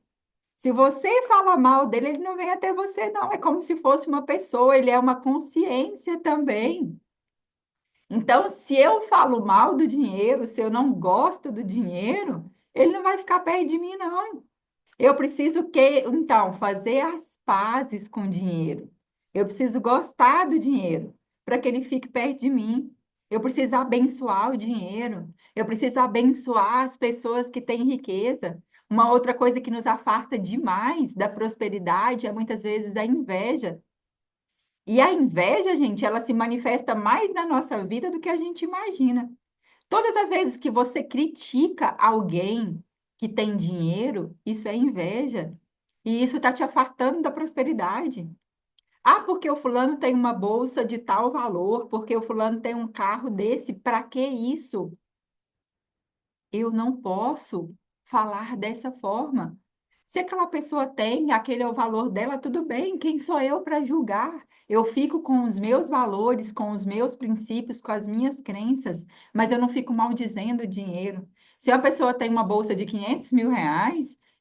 Se você fala mal dele, ele não vem até você, não. É como se fosse uma pessoa, ele é uma consciência também. Então, se eu falo mal do dinheiro, se eu não gosto do dinheiro, ele não vai ficar perto de mim, não. Eu preciso então, fazer as pazes com o dinheiro. Eu preciso gostar do dinheiro para que ele fique perto de mim. Eu preciso abençoar o dinheiro. Eu preciso abençoar as pessoas que têm riqueza. Uma outra coisa que nos afasta demais da prosperidade é muitas vezes a inveja. E a inveja, gente, ela se manifesta mais na nossa vida do que a gente imagina. Todas as vezes que você critica alguém que tem dinheiro, isso é inveja. E isso está te afastando da prosperidade. Ah, porque o fulano tem uma bolsa de tal valor, porque o fulano tem um carro desse, para que isso? Eu não posso falar dessa forma. Se aquela pessoa tem, aquele é o valor dela, tudo bem, quem sou eu para julgar? Eu fico com os meus valores, com os meus princípios, com as minhas crenças, mas eu não fico maldizendo o dinheiro. Se a pessoa tem uma bolsa de R$ 500 mil,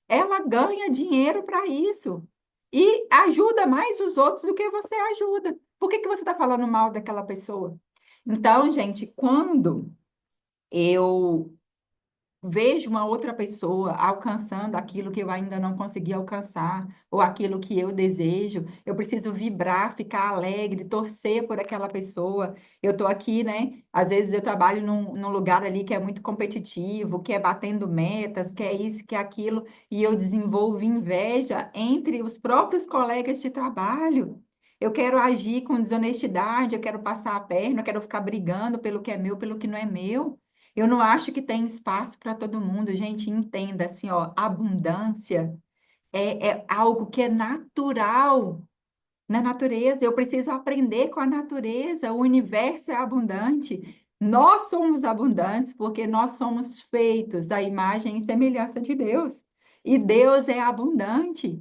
ela ganha dinheiro para isso e ajuda mais os outros do que você ajuda. Por que que você está falando mal daquela pessoa? Então, gente, quando eu vejo uma outra pessoa alcançando aquilo que eu ainda não consegui alcançar, ou aquilo que eu desejo, eu preciso vibrar, ficar alegre, torcer por aquela pessoa. Eu estou aqui, né? Às vezes eu trabalho num lugar ali que é muito competitivo, que é batendo metas, que é isso, que é aquilo, e eu desenvolvo inveja entre os próprios colegas de trabalho. Eu quero agir com desonestidade, eu quero passar a perna, eu quero ficar brigando pelo que é meu, pelo que não é meu. Eu não acho que tem espaço para todo mundo, gente. Entenda assim, ó, abundância é algo que é natural na natureza. Eu preciso aprender com a natureza. O universo é abundante. Nós somos abundantes porque nós somos feitos à imagem e semelhança de Deus. E Deus é abundante.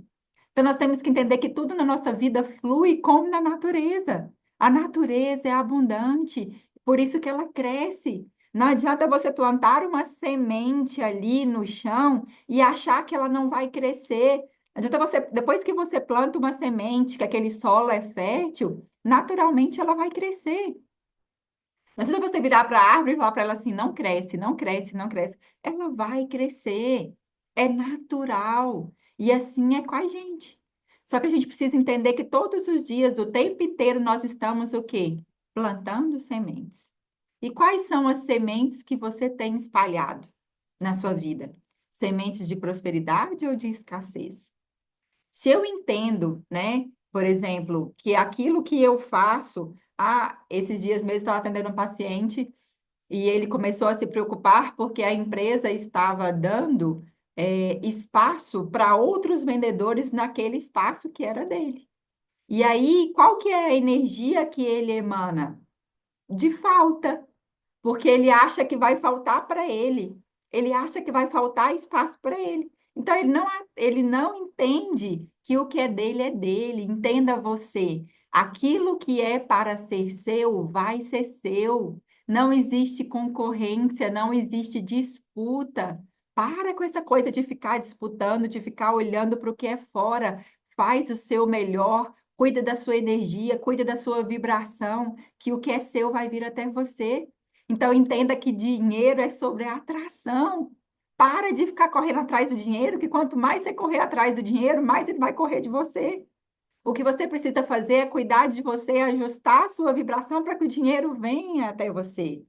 Então, nós temos que entender que tudo na nossa vida flui como na natureza. A natureza é abundante, por isso que ela cresce. Não adianta você plantar uma semente ali no chão e achar que ela não vai crescer. Não adianta você, depois que você planta uma semente, que aquele solo é fértil, naturalmente ela vai crescer. Não adianta você virar para a árvore e falar para ela assim, não cresce, não cresce, não cresce. Ela vai crescer. É natural. E assim é com a gente. Só que a gente precisa entender que todos os dias, o tempo inteiro, nós estamos o quê? Plantando sementes. E quais são as sementes que você tem espalhado na sua vida? Sementes de prosperidade ou de escassez? Se eu entendo, né, por exemplo, que aquilo que eu faço, esses dias mesmo estava atendendo um paciente e ele começou a se preocupar porque a empresa estava dando espaço para outros vendedores naquele espaço que era dele. E aí, qual que é a energia que ele emana? De falta, porque ele acha que vai faltar para ele. Ele acha que vai faltar espaço para ele. Então, ele não entende que o que é dele é dele. Entenda você. Aquilo que é para ser seu, vai ser seu. Não existe concorrência, não existe disputa. Para com essa coisa de ficar disputando, de ficar olhando para o que é fora. Faz o seu melhor, cuida da sua energia, cuida da sua vibração, que o que é seu vai vir até você. Então, entenda que dinheiro é sobre atração. Para de ficar correndo atrás do dinheiro, que quanto mais você correr atrás do dinheiro, mais ele vai correr de você. O que você precisa fazer é cuidar de você, ajustar a sua vibração para que o dinheiro venha até você.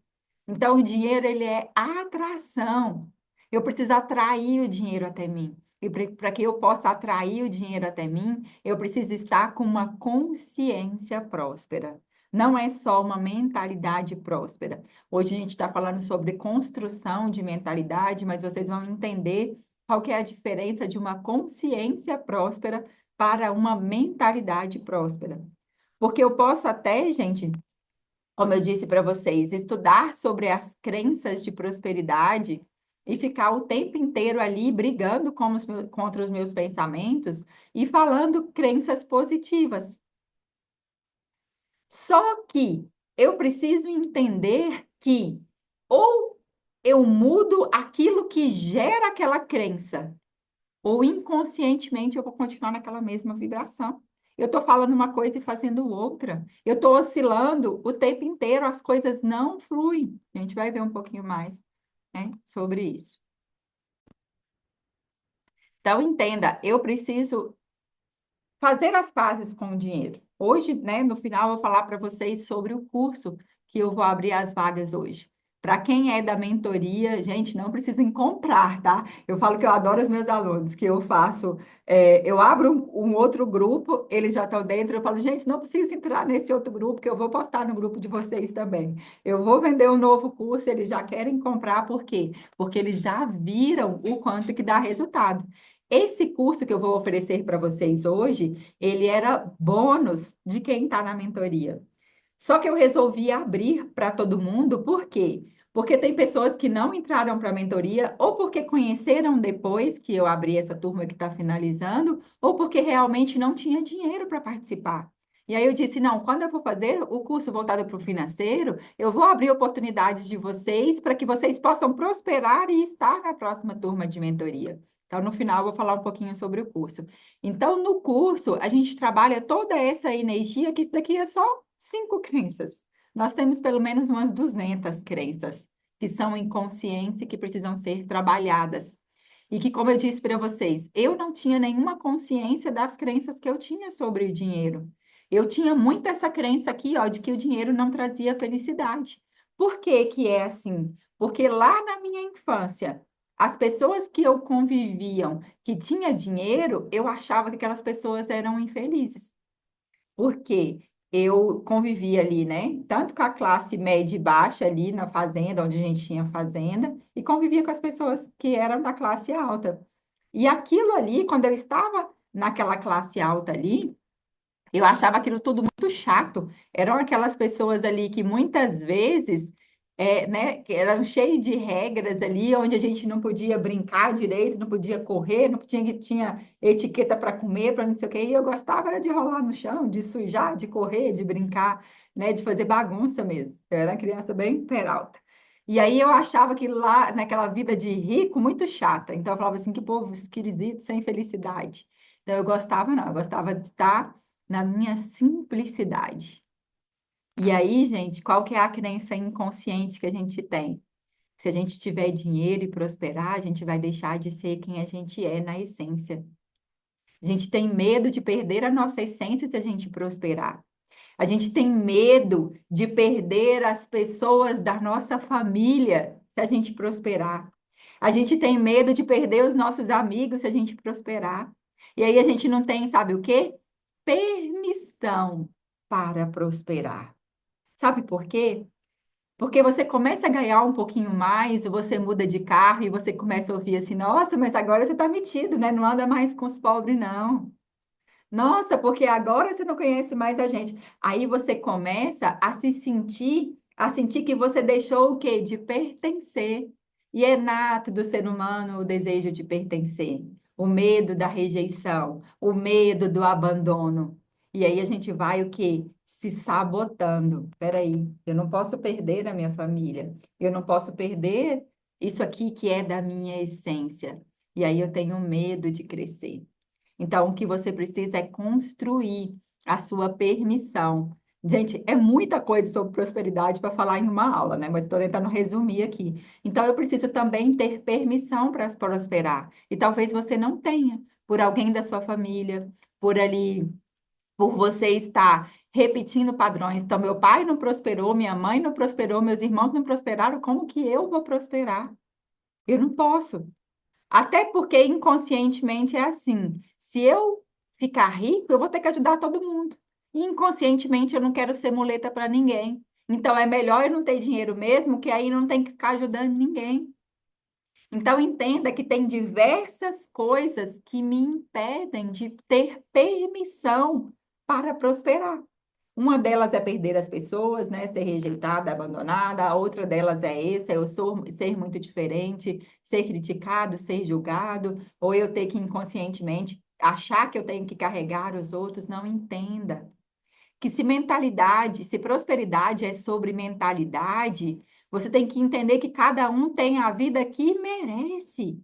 Então, o dinheiro, ele é atração. Eu preciso atrair o dinheiro até mim. E para que eu possa atrair o dinheiro até mim, eu preciso estar com uma consciência próspera. Não é só uma mentalidade próspera. Hoje a gente está falando sobre construção de mentalidade, mas vocês vão entender qual que é a diferença de uma consciência próspera para uma mentalidade próspera. Porque eu posso até, gente, como eu disse para vocês, estudar sobre as crenças de prosperidade, e ficar o tempo inteiro ali brigando contra os meus pensamentos e falando crenças positivas. Só que eu preciso entender que ou eu mudo aquilo que gera aquela crença, ou inconscientemente eu vou continuar naquela mesma vibração. Eu estou falando uma coisa e fazendo outra. Eu estou oscilando o tempo inteiro, as coisas não fluem. A gente vai ver um pouquinho mais, né, sobre isso. Então, entenda, eu preciso fazer as pazes com o dinheiro. Hoje, né, no final, eu vou falar para vocês sobre o curso que eu vou abrir as vagas hoje. Para quem é da mentoria, gente, não precisem comprar, tá? Eu falo que eu adoro os meus alunos, que eu faço, eu abro um outro grupo, eles já estão dentro, eu falo, gente, não precisa entrar nesse outro grupo, que eu vou postar no grupo de vocês também. Eu vou vender um novo curso, eles já querem comprar, por quê? Porque eles já viram o quanto que dá resultado. Esse curso que eu vou oferecer para vocês hoje, ele era bônus de quem está na mentoria. Só que eu resolvi abrir para todo mundo, por quê? Porque tem pessoas que não entraram para a mentoria, ou porque conheceram depois que eu abri essa turma que está finalizando, ou porque realmente não tinha dinheiro para participar. E aí eu disse, não, quando eu for fazer o curso voltado para o financeiro, eu vou abrir oportunidades de vocês para que vocês possam prosperar e estar na próxima turma de mentoria. Então, no final, eu vou falar um pouquinho sobre o curso. Então, no curso, a gente trabalha toda essa energia, que isso daqui é só 5 crenças. Nós temos pelo menos umas 200 crenças que são inconscientes e que precisam ser trabalhadas. E que, como eu disse para vocês, eu não tinha nenhuma consciência das crenças que eu tinha sobre o dinheiro. Eu tinha muito essa crença aqui, ó, de que o dinheiro não trazia felicidade. Por que que é assim? Porque lá na minha infância, as pessoas que eu conviviam, que tinha dinheiro, eu achava que aquelas pessoas eram infelizes. Porque eu convivia ali, né? Tanto com a classe média e baixa ali na fazenda, onde a gente tinha fazenda, e convivia com as pessoas que eram da classe alta. E aquilo ali, quando eu estava naquela classe alta ali, eu achava aquilo tudo muito chato. Eram aquelas pessoas ali que muitas vezes, né, que eram cheias de regras ali, onde a gente não podia brincar direito, não podia correr, não tinha etiqueta para comer, para não sei o quê. E eu gostava era de rolar no chão, de sujar, de correr, de brincar, né, de fazer bagunça mesmo. Eu era uma criança bem peralta. E aí eu achava que lá, naquela vida de rico, muito chata. Então eu falava assim, que povo esquisito, sem felicidade. Então eu gostava, não, eu gostava de estar na minha simplicidade. E aí, gente, qual que é a crença inconsciente que a gente tem? Se a gente tiver dinheiro e prosperar, a gente vai deixar de ser quem a gente é na essência. A gente tem medo de perder a nossa essência se a gente prosperar. A gente tem medo de perder as pessoas da nossa família se a gente prosperar. A gente tem medo de perder os nossos amigos se a gente prosperar. E aí a gente não tem, sabe o quê? Permissão para prosperar. Sabe por quê? Porque você começa a ganhar um pouquinho mais, você muda de carro e você começa a ouvir assim: nossa, mas agora você está metido, né? Não anda mais com os pobres, não. Nossa, porque agora você não conhece mais a gente. Aí você começa a sentir que você deixou o quê? De pertencer. E é nato do ser humano o desejo de pertencer, o medo da rejeição, o medo do abandono. E aí a gente vai o quê? Se sabotando. Peraí, eu não posso perder a minha família. Eu não posso perder isso aqui que é da minha essência. E aí eu tenho medo de crescer. Então, o que você precisa é construir a sua permissão. Gente, é muita coisa sobre prosperidade para falar em uma aula, né? Mas estou tentando resumir aqui. Então, eu preciso também ter permissão para prosperar. E talvez você não tenha, por alguém da sua família, por ali, por você estar repetindo padrões. Então, meu pai não prosperou, minha mãe não prosperou, meus irmãos não prosperaram, como que eu vou prosperar? Eu não posso. Até porque inconscientemente é assim: se eu ficar rico, eu vou ter que ajudar todo mundo. E inconscientemente eu não quero ser muleta para ninguém. Então é melhor eu não ter dinheiro mesmo, que aí não tem que ficar ajudando ninguém. Então entenda que tem diversas coisas que me impedem de ter permissão para prosperar. Uma delas é perder as pessoas, né? Ser rejeitada, abandonada. A outra delas é essa, eu sou ser muito diferente, ser criticado, ser julgado, ou eu ter que inconscientemente achar que eu tenho que carregar os outros. Não entenda que se mentalidade, se prosperidade é sobre mentalidade, você tem que entender que cada um tem a vida que merece.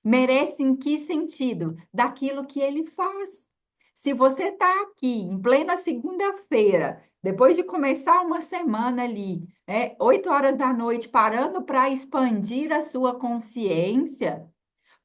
Merece em que sentido? Daquilo que ele faz. Se você está aqui em plena segunda-feira, depois de começar uma semana ali, 8 horas da noite, parando para expandir a sua consciência,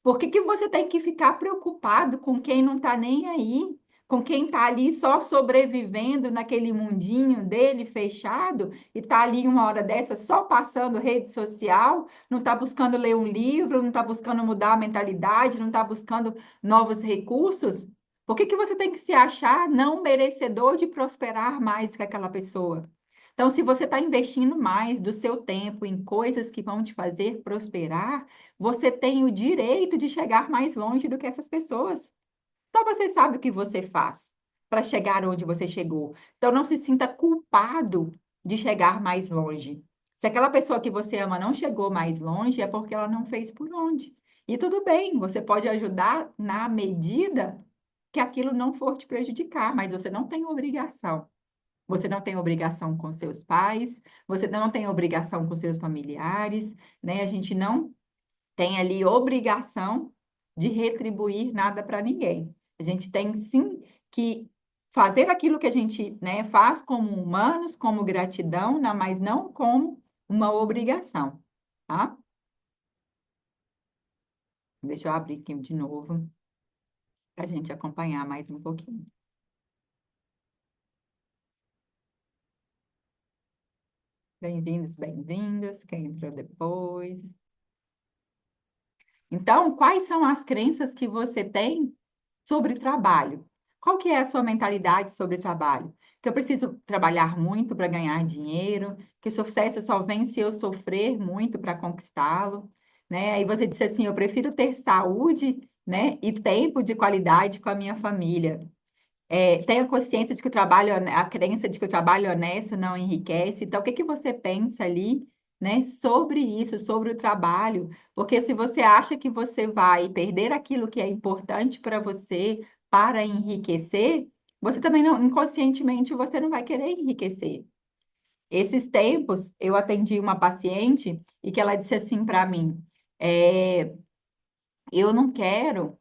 por que que você tem que ficar preocupado com quem não está nem aí? Com quem está ali só sobrevivendo naquele mundinho dele fechado e está ali uma hora dessa só passando rede social, não está buscando ler um livro, não está buscando mudar a mentalidade, não está buscando novos recursos? Por que que você tem que se achar não merecedor de prosperar mais do que aquela pessoa? Então, se você está investindo mais do seu tempo em coisas que vão te fazer prosperar, você tem o direito de chegar mais longe do que essas pessoas. Só você sabe o que você faz para chegar onde você chegou. Então, não se sinta culpado de chegar mais longe. Se aquela pessoa que você ama não chegou mais longe, é porque ela não fez por onde. E tudo bem, você pode ajudar na medida que aquilo não for te prejudicar, mas você não tem obrigação. Você não tem obrigação com seus pais, você não tem obrigação com seus familiares, né? A gente não tem ali obrigação de retribuir nada para ninguém. A gente tem sim que fazer aquilo que a gente, né, faz como humanos, como gratidão, não, mas não como uma obrigação, tá? Deixa eu abrir aqui de novo para a gente acompanhar mais um pouquinho. Bem-vindos, bem-vindas, quem entrou depois. Então, quais são as crenças que você tem sobre trabalho? Qual que é a sua mentalidade sobre trabalho? Que eu preciso trabalhar muito para ganhar dinheiro, que o sucesso só vem se eu sofrer muito para conquistá-lo, né? Aí você disse assim, eu prefiro ter saúde, né, e tempo de qualidade com a minha família. Tenha consciência de que o trabalho, a crença de que o trabalho honesto não enriquece. Então, o que que você pensa ali, né, sobre isso, sobre o trabalho? Porque se você acha que você vai perder aquilo que é importante para você para enriquecer, você também não, inconscientemente, você não vai querer enriquecer. Esses tempos, eu atendi uma paciente e que ela disse assim para mim, eu não quero,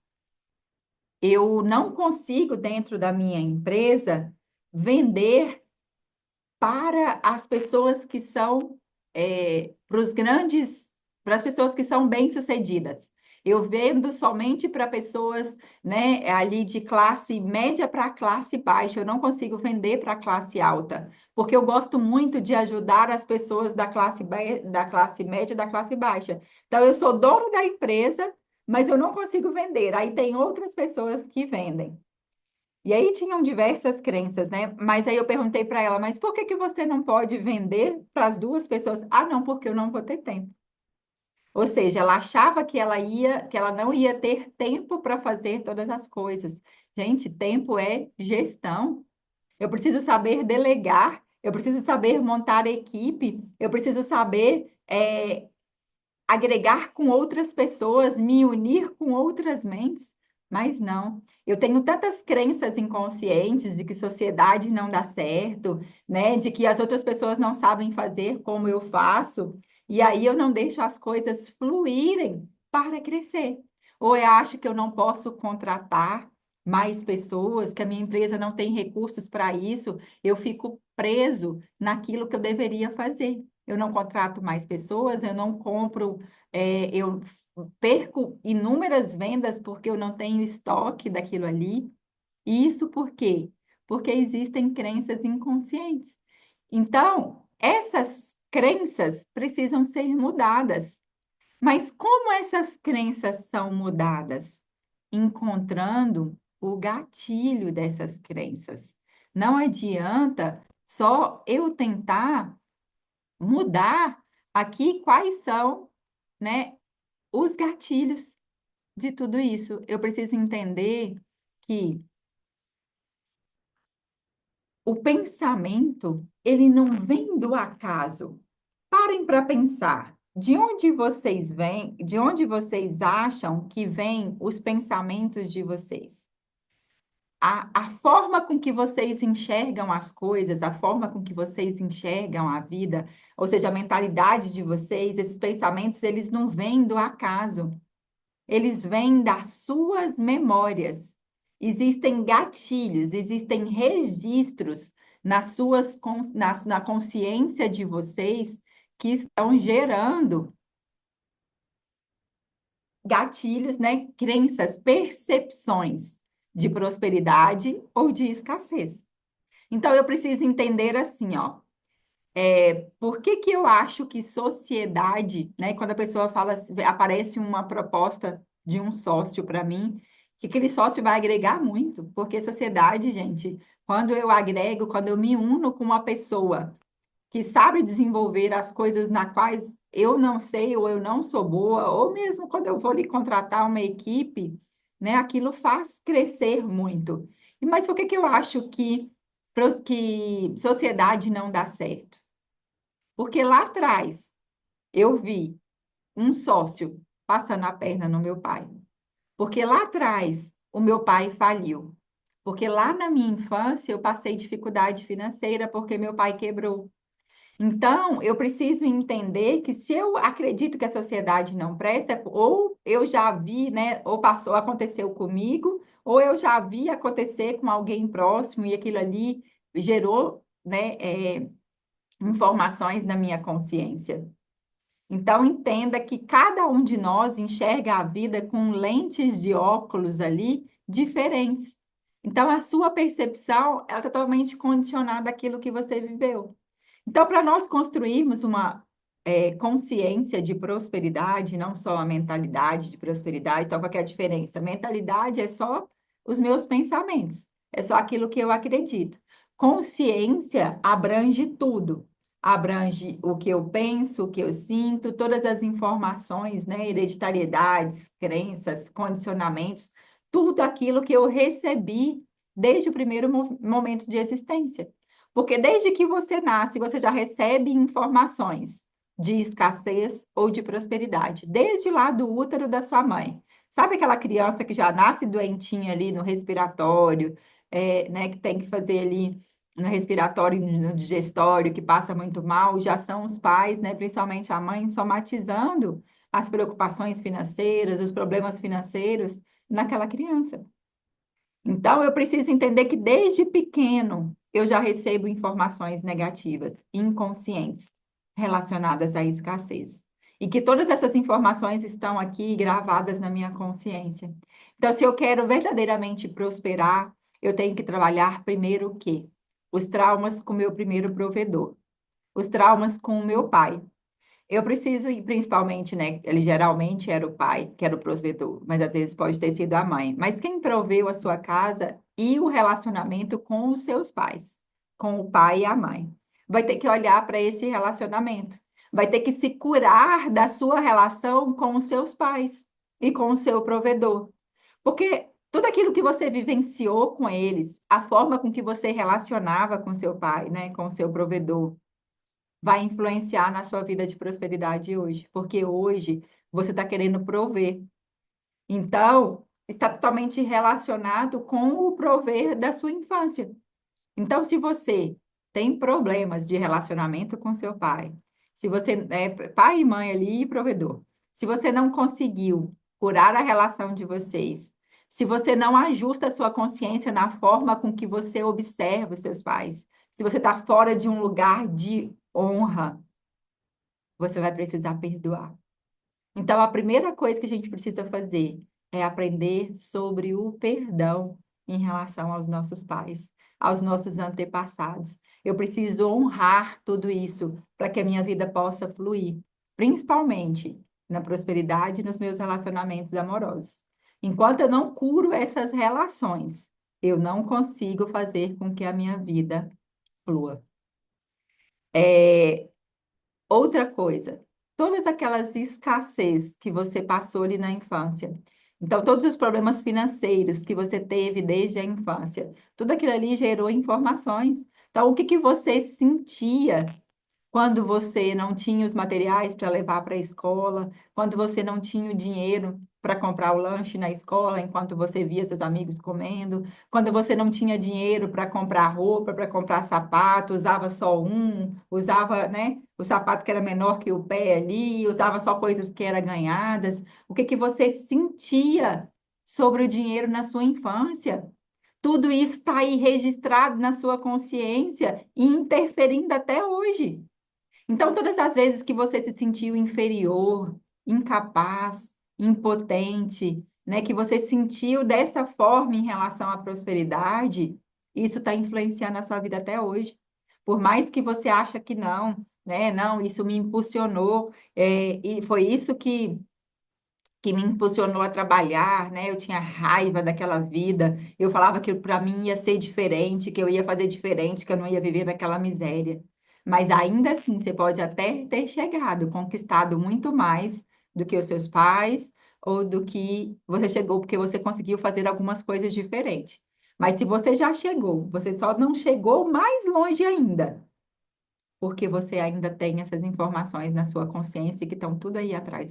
eu não consigo, dentro da minha empresa, vender para as pessoas que são, para os grandes, para as pessoas que são bem-sucedidas. Eu vendo somente para pessoas, né, ali de classe média para classe baixa. Eu não consigo vender para a classe alta, porque eu gosto muito de ajudar as pessoas da classe média e da classe baixa. Então, eu sou dono da empresa, mas eu não consigo vender. Aí tem outras pessoas que vendem. E aí tinham diversas crenças, né? Mas aí eu perguntei para ela, mas por que que você não pode vender para as duas pessoas? Ah, não, porque eu não vou ter tempo. Ou seja, ela achava que ela não ia ter tempo para fazer todas as coisas. Gente, tempo é gestão. Eu preciso saber delegar, eu preciso saber montar equipe, eu preciso saber agregar com outras pessoas, me unir com outras mentes, mas não. Eu tenho tantas crenças inconscientes de que sociedade não dá certo, né? De que as outras pessoas não sabem fazer como eu faço, e aí eu não deixo as coisas fluírem para crescer. Ou eu acho que eu não posso contratar mais pessoas, que a minha empresa não tem recursos para isso, eu fico preso naquilo que eu deveria fazer. Eu não contrato mais pessoas, eu não compro, eu perco inúmeras vendas porque eu não tenho estoque daquilo ali. E isso por quê? Porque existem crenças inconscientes. Então, essas crenças precisam ser mudadas. Mas como essas crenças são mudadas? Encontrando o gatilho dessas crenças. Não adianta só eu tentar mudar aqui quais são, né, os gatilhos de tudo isso. Eu preciso entender que o pensamento, ele não vem do acaso. Parem para pensar. De onde vocês vêm, de onde vocês acham que vêm os pensamentos de vocês? A forma com que vocês enxergam as coisas, a forma com que vocês enxergam a vida, ou seja, a mentalidade de vocês, esses pensamentos, eles não vêm do acaso, eles vêm das suas memórias. Existem gatilhos, existem registros na consciência de vocês que estão gerando gatilhos, né? Crenças, percepções de prosperidade ou de escassez. Então, eu preciso entender assim, ó, por que que eu acho que sociedade, né, quando a pessoa fala, aparece uma proposta de um sócio para mim, que aquele sócio vai agregar muito, porque sociedade, gente, quando eu agrego, quando eu me uno com uma pessoa que sabe desenvolver as coisas na quais eu não sei ou eu não sou boa, ou mesmo quando eu vou lhe contratar uma equipe, né, aquilo faz crescer muito. Mas por que que eu acho que sociedade não dá certo? Porque lá atrás eu vi um sócio passando a perna no meu pai. Porque lá atrás o meu pai faliu. Porque lá na minha infância eu passei dificuldade financeira porque meu pai quebrou. Então, eu preciso entender que se eu acredito que a sociedade não presta, ou eu já vi, né, ou passou, aconteceu comigo, ou eu já vi acontecer com alguém próximo e aquilo ali gerou, né, informações na minha consciência. Então, entenda que cada um de nós enxerga a vida com lentes de óculos ali diferentes. Então, a sua percepção é totalmente condicionada àquilo que você viveu. Então, para nós construirmos uma consciência de prosperidade, não só a mentalidade de prosperidade, então qual que é a diferença? Mentalidade é só os meus pensamentos, é só aquilo que eu acredito. Consciência abrange tudo, abrange o que eu penso, o que eu sinto, todas as informações, né, hereditariedades, crenças, condicionamentos, tudo aquilo que eu recebi desde o primeiro momento de existência. Porque desde que você nasce, você já recebe informações de escassez ou de prosperidade, desde lá do útero da sua mãe. Sabe aquela criança que já nasce doentinha ali no respiratório, né, que tem que fazer ali no respiratório, no digestório, que passa muito mal, já são os pais, né, principalmente a mãe, somatizando as preocupações financeiras, os problemas financeiros naquela criança. Então, eu preciso entender que desde pequeno eu já recebo informações negativas, inconscientes, relacionadas à escassez. E que todas essas informações estão aqui gravadas na minha consciência. Então, se eu quero verdadeiramente prosperar, eu tenho que trabalhar primeiro o quê? Os traumas com o meu primeiro provedor, os traumas com o meu pai. Eu preciso, e principalmente, né? Ele geralmente era o pai, que era o provedor, mas às vezes pode ter sido a mãe. Mas quem proveu a sua casa e o relacionamento com os seus pais, com o pai e a mãe, vai ter que olhar para esse relacionamento, vai ter que se curar da sua relação com os seus pais e com o seu provedor. Porque tudo aquilo que você vivenciou com eles, a forma com que você relacionava com seu pai, né, com o seu provedor, vai influenciar na sua vida de prosperidade hoje, porque hoje você está querendo prover. Então, está totalmente relacionado com o prover da sua infância. Então, se você tem problemas de relacionamento com seu pai, se você é pai e mãe ali e provedor, se você não conseguiu curar a relação de vocês, se você não ajusta a sua consciência na forma com que você observa os seus pais, se você está fora de um lugar de honra, você vai precisar perdoar. Então, a primeira coisa que a gente precisa fazer é aprender sobre o perdão em relação aos nossos pais, aos nossos antepassados. Eu preciso honrar tudo isso para que a minha vida possa fluir, principalmente na prosperidade e nos meus relacionamentos amorosos. Enquanto eu não curo essas relações, eu não consigo fazer com que a minha vida flua. É, Outra coisa, todas aquelas escassez que você passou ali na infância, Então, todos os problemas financeiros que você teve desde a infância, tudo aquilo ali gerou informações. Então, o que que você sentia quando você não tinha os materiais para levar para a escola, quando você não tinha o dinheiro para comprar o lanche na escola, enquanto você via seus amigos comendo, quando você não tinha dinheiro para comprar roupa, para comprar sapato, usava só um, usava, né, o sapato que era menor que o pé ali, usava só coisas que eram ganhadas. O que que você sentia sobre o dinheiro na sua infância? Tudo isso está aí registrado na sua consciência e interferindo até hoje. Então, todas as vezes que você se sentiu inferior, incapaz, impotente, né, que você sentiu dessa forma em relação à prosperidade, isso está influenciando a sua vida até hoje. Por mais que você acha que não, né, não, isso me impulsionou, e foi isso que me impulsionou a trabalhar, né? Eu tinha raiva daquela vida. Eu falava que para mim ia ser diferente, que eu ia fazer diferente, que eu não ia viver naquela miséria. Mas ainda assim, você pode até ter chegado, conquistado muito mais do que os seus pais, ou do que você chegou porque você conseguiu fazer algumas coisas diferentes. Mas se você já chegou, você só não chegou mais longe ainda porque você ainda tem essas informações na sua consciência que estão tudo aí atrás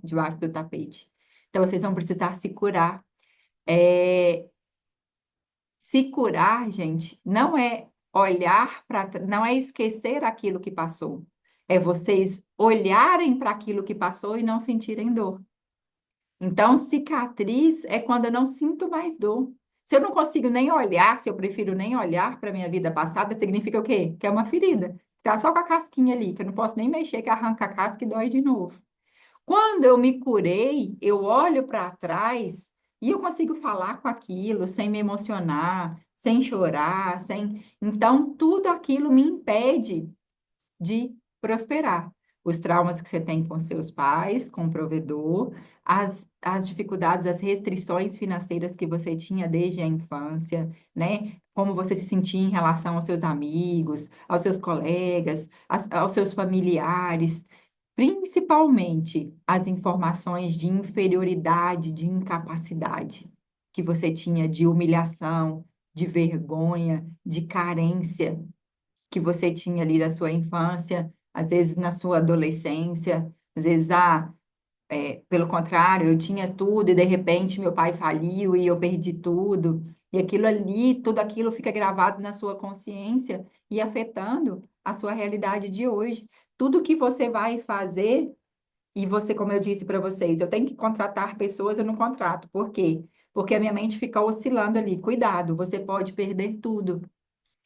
debaixo do tapete. Então, vocês vão precisar se curar. É, se curar, gente, não é olhar para, não é esquecer aquilo que passou. É vocês olharem para aquilo que passou e não sentirem dor. Então, cicatriz é quando eu não sinto mais dor. Se eu não consigo nem olhar, se eu prefiro nem olhar para a minha vida passada, significa o quê? Que é uma ferida. Tá só com a casquinha ali, que eu não posso nem mexer, que arranca a casca e dói de novo. Quando eu me curei, eu olho para trás e eu consigo falar com aquilo sem me emocionar, sem chorar, sem. Então, tudo aquilo me impede de prosperar. Os traumas que você tem com seus pais, com o provedor, as dificuldades, as restrições financeiras que você tinha desde a infância, né? Como você se sentia em relação aos seus amigos, aos seus colegas, aos seus familiares, principalmente as informações de inferioridade, de incapacidade que você tinha, de humilhação, de vergonha, de carência que você tinha ali na sua infância, às vezes na sua adolescência, às vezes, pelo contrário, eu tinha tudo e de repente meu pai faliu e eu perdi tudo. E aquilo ali, tudo aquilo fica gravado na sua consciência e afetando a sua realidade de hoje. Tudo que você vai fazer, e você, como eu disse para vocês, eu tenho que contratar pessoas, eu não contrato. Por quê? Porque a minha mente fica oscilando ali. Cuidado, você pode perder tudo.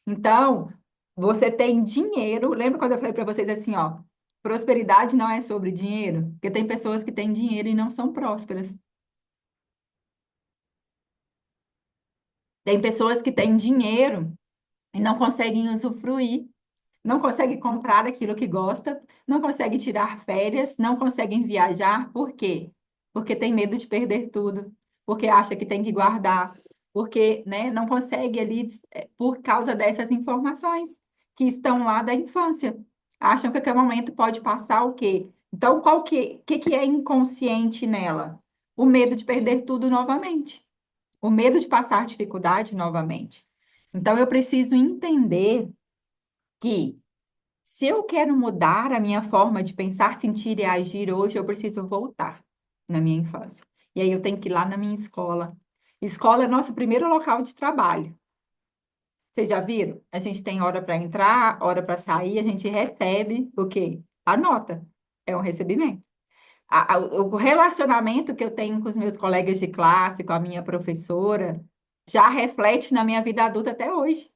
Então, você tem dinheiro. Lembra quando eu falei para vocês assim, ó, prosperidade não é sobre dinheiro? Porque tem pessoas que têm dinheiro e não são prósperas. Tem pessoas que têm dinheiro e não conseguem usufruir, não conseguem comprar aquilo que gosta, não conseguem tirar férias, não conseguem viajar. Por quê? Porque tem medo de perder tudo, porque acha que tem que guardar, porque, né, não consegue ali por causa dessas informações que estão lá da infância. Acham que a qualquer momento pode passar o quê? Então, que é inconsciente nela? O medo de perder tudo novamente, o medo de passar dificuldade novamente. Então, eu preciso entender que se eu quero mudar a minha forma de pensar, sentir e agir hoje, eu preciso voltar na minha infância. E aí eu tenho que ir lá na minha escola. Escola é nosso primeiro local de trabalho. Vocês já viram? A gente tem hora para entrar, hora para sair, a gente recebe o quê? A nota. É um recebimento. O relacionamento que eu tenho com os meus colegas de classe, com a minha professora, já reflete na minha vida adulta até hoje.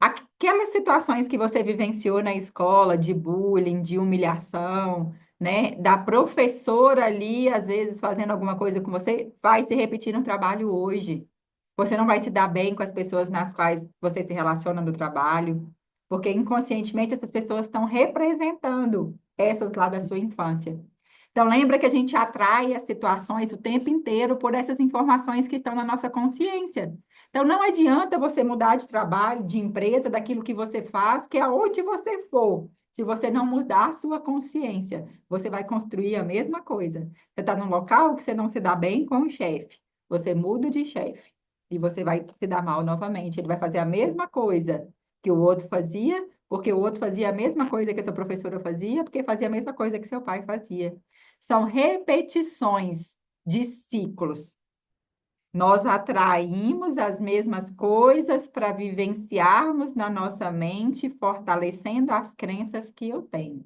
Aquelas situações que você vivenciou na escola, de bullying, de humilhação, né, da professora ali, às vezes, fazendo alguma coisa com você, vai se repetir no trabalho hoje. Você não vai se dar bem com as pessoas nas quais você se relaciona no trabalho, porque inconscientemente essas pessoas estão representando essas lá da sua infância. Então, lembra que a gente atrai as situações o tempo inteiro por essas informações que estão na nossa consciência. Então, não adianta você mudar de trabalho, de empresa, daquilo que você faz, que aonde você for, Se você não mudar a sua consciência, você vai construir a mesma coisa. Você está num local que você não se dá bem com o chefe. Você muda de chefe e você vai se dar mal novamente. Ele vai fazer a mesma coisa que o outro fazia, porque o outro fazia a mesma coisa que a sua professora fazia, porque fazia a mesma coisa que seu pai fazia. São repetições de ciclos. Nós atraímos as mesmas coisas para vivenciarmos na nossa mente, fortalecendo as crenças que eu tenho.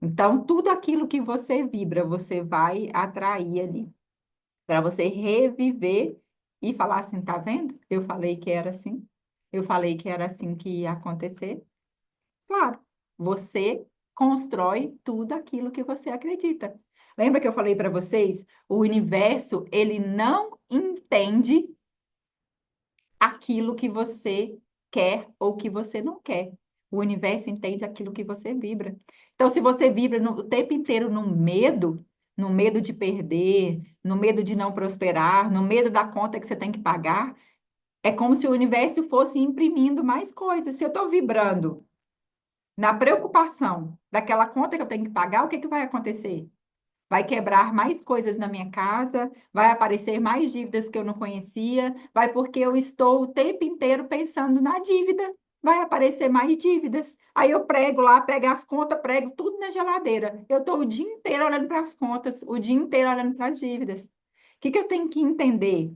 Então, tudo aquilo que você vibra, você vai atrair ali, para você reviver e falar assim, tá vendo? Eu falei que era assim. Eu falei que era assim que ia acontecer. Claro, você constrói tudo aquilo que você acredita. Lembra que eu falei para vocês? O universo, ele não entende aquilo que você quer ou que você não quer. O universo entende aquilo que você vibra. Então, se você vibra o tempo inteiro no medo de perder, no medo de não prosperar, no medo da conta que você tem que pagar, é como se o universo fosse imprimindo mais coisas. Se eu estou vibrando na preocupação daquela conta que eu tenho que pagar, o que que vai acontecer? Vai quebrar mais coisas na minha casa, vai aparecer mais dívidas que eu não conhecia, vai porque eu estou o tempo inteiro pensando na dívida, vai aparecer mais dívidas. Aí eu prego lá, pego as contas, prego tudo na geladeira. Eu estou o dia inteiro olhando para as contas, o dia inteiro olhando para as dívidas. O que que eu tenho que entender?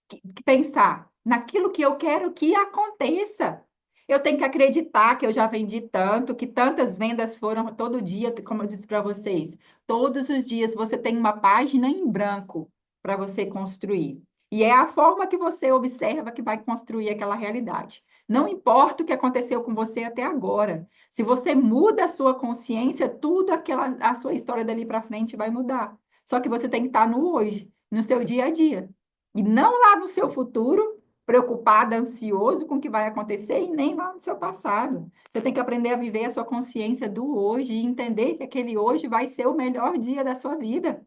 Que pensar naquilo que eu quero que aconteça. Eu tenho que acreditar que eu já vendi tanto, que tantas vendas foram todo dia, como eu disse para vocês. Todos os dias você tem uma página em branco para você construir. E é a forma que você observa que vai construir aquela realidade. Não importa o que aconteceu com você até agora. Se você muda a sua consciência, tudo aquela a sua história dali para frente vai mudar. Só que você tem que estar no hoje, no seu dia a dia. E não lá no seu futuro, preocupado, ansioso com o que vai acontecer, e nem lá no seu passado. Você tem que aprender a viver a sua consciência do hoje e entender que aquele hoje vai ser o melhor dia da sua vida.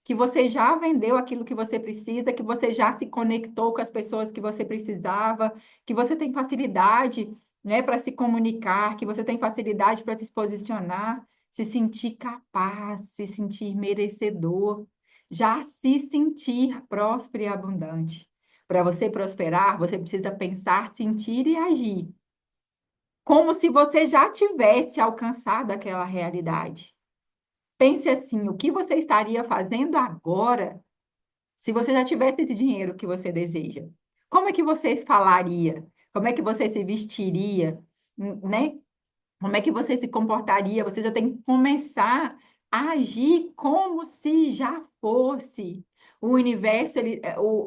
Que você já vendeu aquilo que você precisa, que você já se conectou com as pessoas que você precisava, que você tem facilidade, né, para se comunicar, que você tem facilidade para se posicionar, se sentir capaz, se sentir merecedor, já se sentir próspero e abundante. Para você prosperar, você precisa pensar, sentir e agir, como se você já tivesse alcançado aquela realidade. Pense assim, o que você estaria fazendo agora se você já tivesse esse dinheiro que você deseja? Como é que você falaria? Como é que você se vestiria? Né? Como é que você se comportaria? Você já tem que começar a agir como se já fosse. O universo,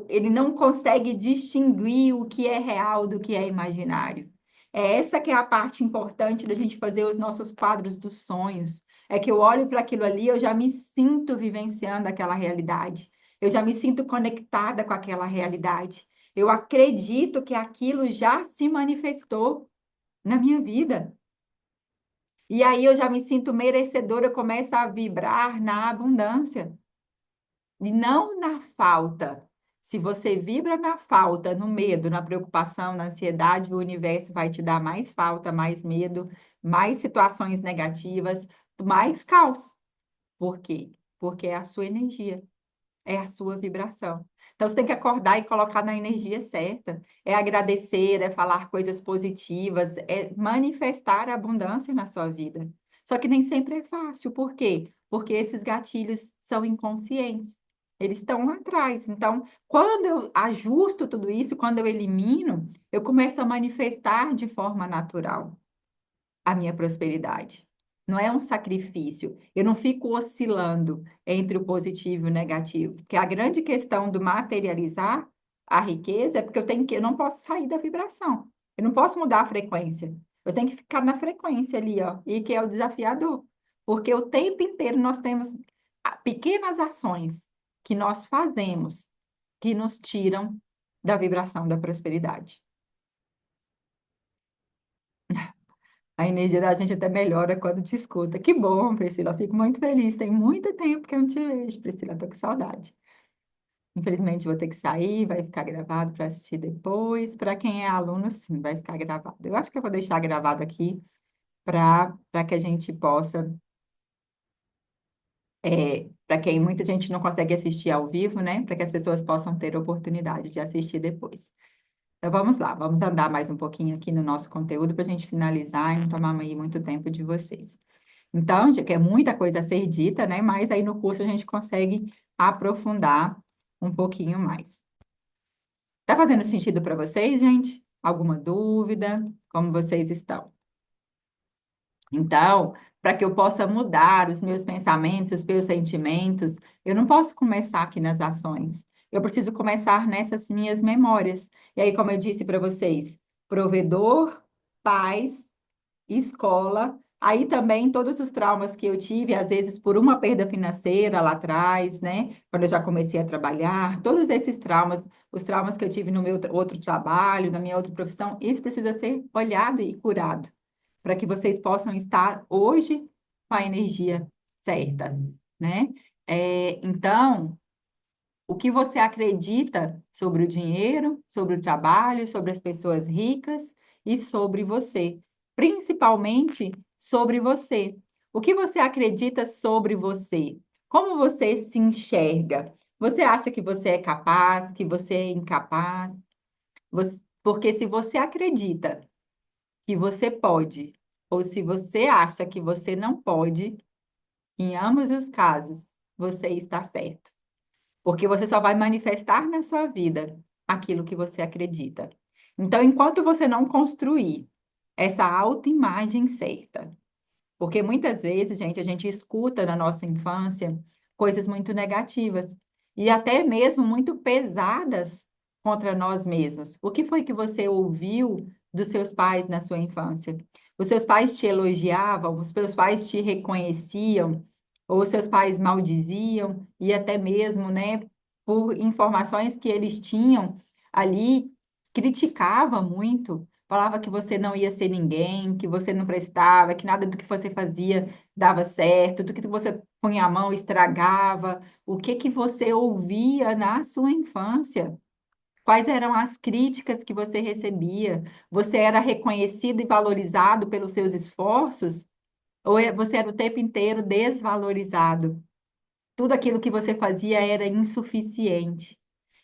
ele não consegue distinguir o que é real do que é imaginário. É essa que é a parte importante da gente fazer os nossos quadros dos sonhos. É que eu olho para aquilo ali, eu já me sinto vivenciando aquela realidade. Eu já me sinto conectada com aquela realidade. Eu acredito que aquilo já se manifestou na minha vida. E aí eu já me sinto merecedora, eu começo a vibrar na abundância e não na falta. Se você vibra na falta, no medo, na preocupação, na ansiedade, o universo vai te dar mais falta, mais medo, mais situações negativas, mais caos. Por quê? Porque é a sua energia. É a sua vibração. Então, você tem que acordar e colocar na energia certa. É agradecer, é falar coisas positivas, é manifestar a abundância na sua vida. Só que nem sempre é fácil. Por quê? Porque esses gatilhos são inconscientes. Eles estão lá atrás. Então, quando eu ajusto tudo isso, quando eu elimino, eu começo a manifestar de forma natural a minha prosperidade. Não é um sacrifício. Eu não fico oscilando entre o positivo e o negativo. Porque a grande questão do materializar a riqueza é porque eu não posso sair da vibração. Eu não posso mudar a frequência. Eu tenho que ficar na frequência ali, ó, e que é o desafiador. Porque o tempo inteiro nós temos pequenas ações que nós fazemos que nos tiram da vibração da prosperidade. A energia da gente até melhora quando te escuta. Que bom, Priscila. Fico muito feliz. Tem muito tempo que eu não te vejo, Priscila. Tô com saudade. Infelizmente, vou ter que sair. Vai ficar gravado para assistir depois. Para quem é aluno, sim, vai ficar gravado. Eu acho que eu vou deixar gravado aqui para que a gente possa, para quem muita gente não consegue assistir ao vivo, né? Para que as pessoas possam ter oportunidade de assistir depois. Então vamos lá, vamos andar mais um pouquinho aqui no nosso conteúdo para a gente finalizar e não tomar aí muito tempo de vocês. Então, já que é muita coisa a ser dita, né? Mas aí no curso a gente consegue aprofundar um pouquinho mais. Tá fazendo sentido para vocês, gente? Alguma dúvida? Como vocês estão? Então, para que eu possa mudar os meus pensamentos, os meus sentimentos, eu não posso começar aqui nas ações. Eu preciso começar nessas minhas memórias. E aí, como eu disse para vocês, provedor, paz, escola, aí também todos os traumas que eu tive, às vezes por uma perda financeira lá atrás, né? Quando eu já comecei a trabalhar, todos esses traumas, os traumas que eu tive no meu outro trabalho, na minha outra profissão, isso precisa ser olhado e curado, para que vocês possam estar hoje com a energia certa, né? Então, o que você acredita sobre o dinheiro, sobre o trabalho, sobre as pessoas ricas e sobre você, principalmente sobre você. O que você acredita sobre você? Como você se enxerga? Você acha que você é capaz, que você é incapaz? Porque se você acredita que você pode, ou se você acha que você não pode, em ambos os casos, você está certo. Porque você só vai manifestar na sua vida aquilo que você acredita. Então, enquanto você não construir essa autoimagem certa, porque muitas vezes, gente, a gente escuta na nossa infância coisas muito negativas e até mesmo muito pesadas contra nós mesmos. O que foi que você ouviu dos seus pais na sua infância? Os seus pais te elogiavam, os seus pais te reconheciam, ou os seus pais maldiziam, e até mesmo, né, por informações que eles tinham ali, criticava muito. Falava que você não ia ser ninguém, que você não prestava, que nada do que você fazia dava certo, do que você punha a mão estragava. O que que você ouvia na sua infância? Quais eram as críticas que você recebia? Você era reconhecido e valorizado pelos seus esforços? Ou você era o tempo inteiro desvalorizado? Tudo aquilo que você fazia era insuficiente.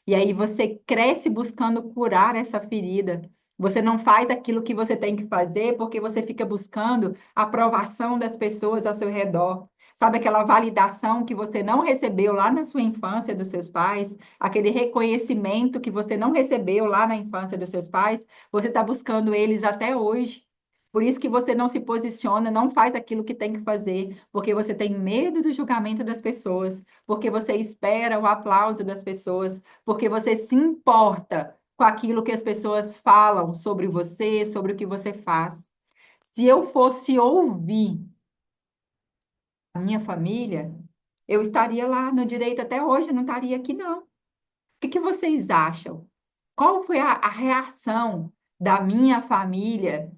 E aí você cresce buscando curar essa ferida. Você não faz aquilo que você tem que fazer porque você fica buscando a aprovação das pessoas ao seu redor. Sabe aquela validação que você não recebeu lá na sua infância dos seus pais, aquele reconhecimento que você não recebeu lá na infância dos seus pais, você está buscando eles até hoje. Por isso que você não se posiciona, não faz aquilo que tem que fazer, porque você tem medo do julgamento das pessoas, porque você espera o aplauso das pessoas, porque você se importa com aquilo que as pessoas falam sobre você, sobre o que você faz. Se eu fosse ouvir a minha família, eu estaria lá no direito até hoje, eu não estaria aqui, não. O que que vocês acham? Qual foi a reação da minha família?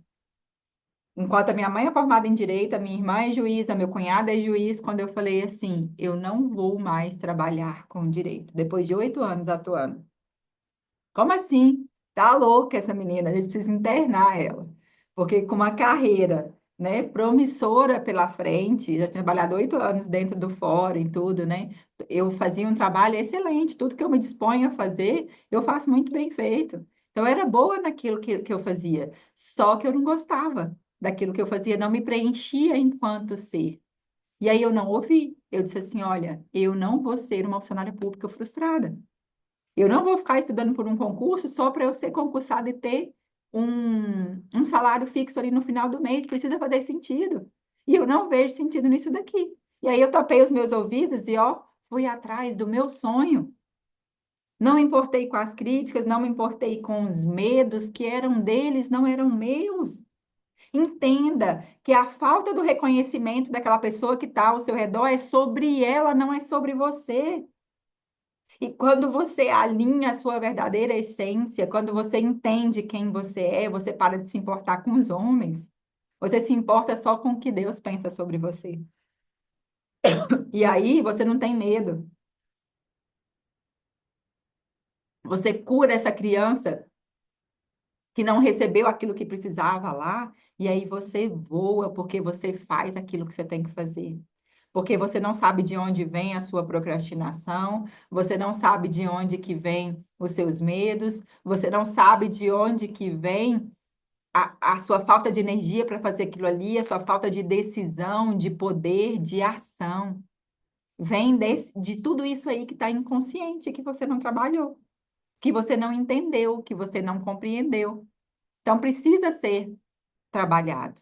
Enquanto a minha mãe é formada em direito, a minha irmã é juíza, meu cunhado é juiz, quando eu falei assim, eu não vou mais trabalhar com direito, depois de 8 anos atuando. Como assim? Tá louca essa menina, a gente precisa internar ela. Porque com uma carreira, né, promissora pela frente, já tinha trabalhado 8 anos dentro do fórum e tudo, né? Eu fazia um trabalho excelente, tudo que eu me disponho a fazer, eu faço muito bem feito. Então, eu era boa naquilo que eu fazia, só que eu não gostava daquilo que eu fazia, não me preenchia enquanto ser. E aí eu não ouvi. Eu disse assim: olha, eu não vou ser uma funcionária pública frustrada. Eu não vou ficar estudando por um concurso só para eu ser concursada e ter um salário fixo ali no final do mês. Precisa fazer sentido. E eu não vejo sentido nisso daqui. E aí eu tapei os meus ouvidos e, ó, fui atrás do meu sonho. Não me importei com as críticas, não me importei com os medos que eram deles, não eram meus. Entenda que a falta do reconhecimento daquela pessoa que está ao seu redor é sobre ela, não é sobre você. E quando você alinha a sua verdadeira essência, quando você entende quem você é, você para de se importar com os homens. Você se importa só com o que Deus pensa sobre você. E aí você não tem medo. Você cura essa criança que não recebeu aquilo que precisava lá, e aí você voa porque você faz aquilo que você tem que fazer. Porque você não sabe de onde vem a sua procrastinação, você não sabe de onde que vem os seus medos, você não sabe de onde que vem a sua falta de energia para fazer aquilo ali, a sua falta de decisão, de poder, de ação. Vem de tudo isso aí que está inconsciente, que você não trabalhou, que você não entendeu, que você não compreendeu. Então, precisa ser trabalhado.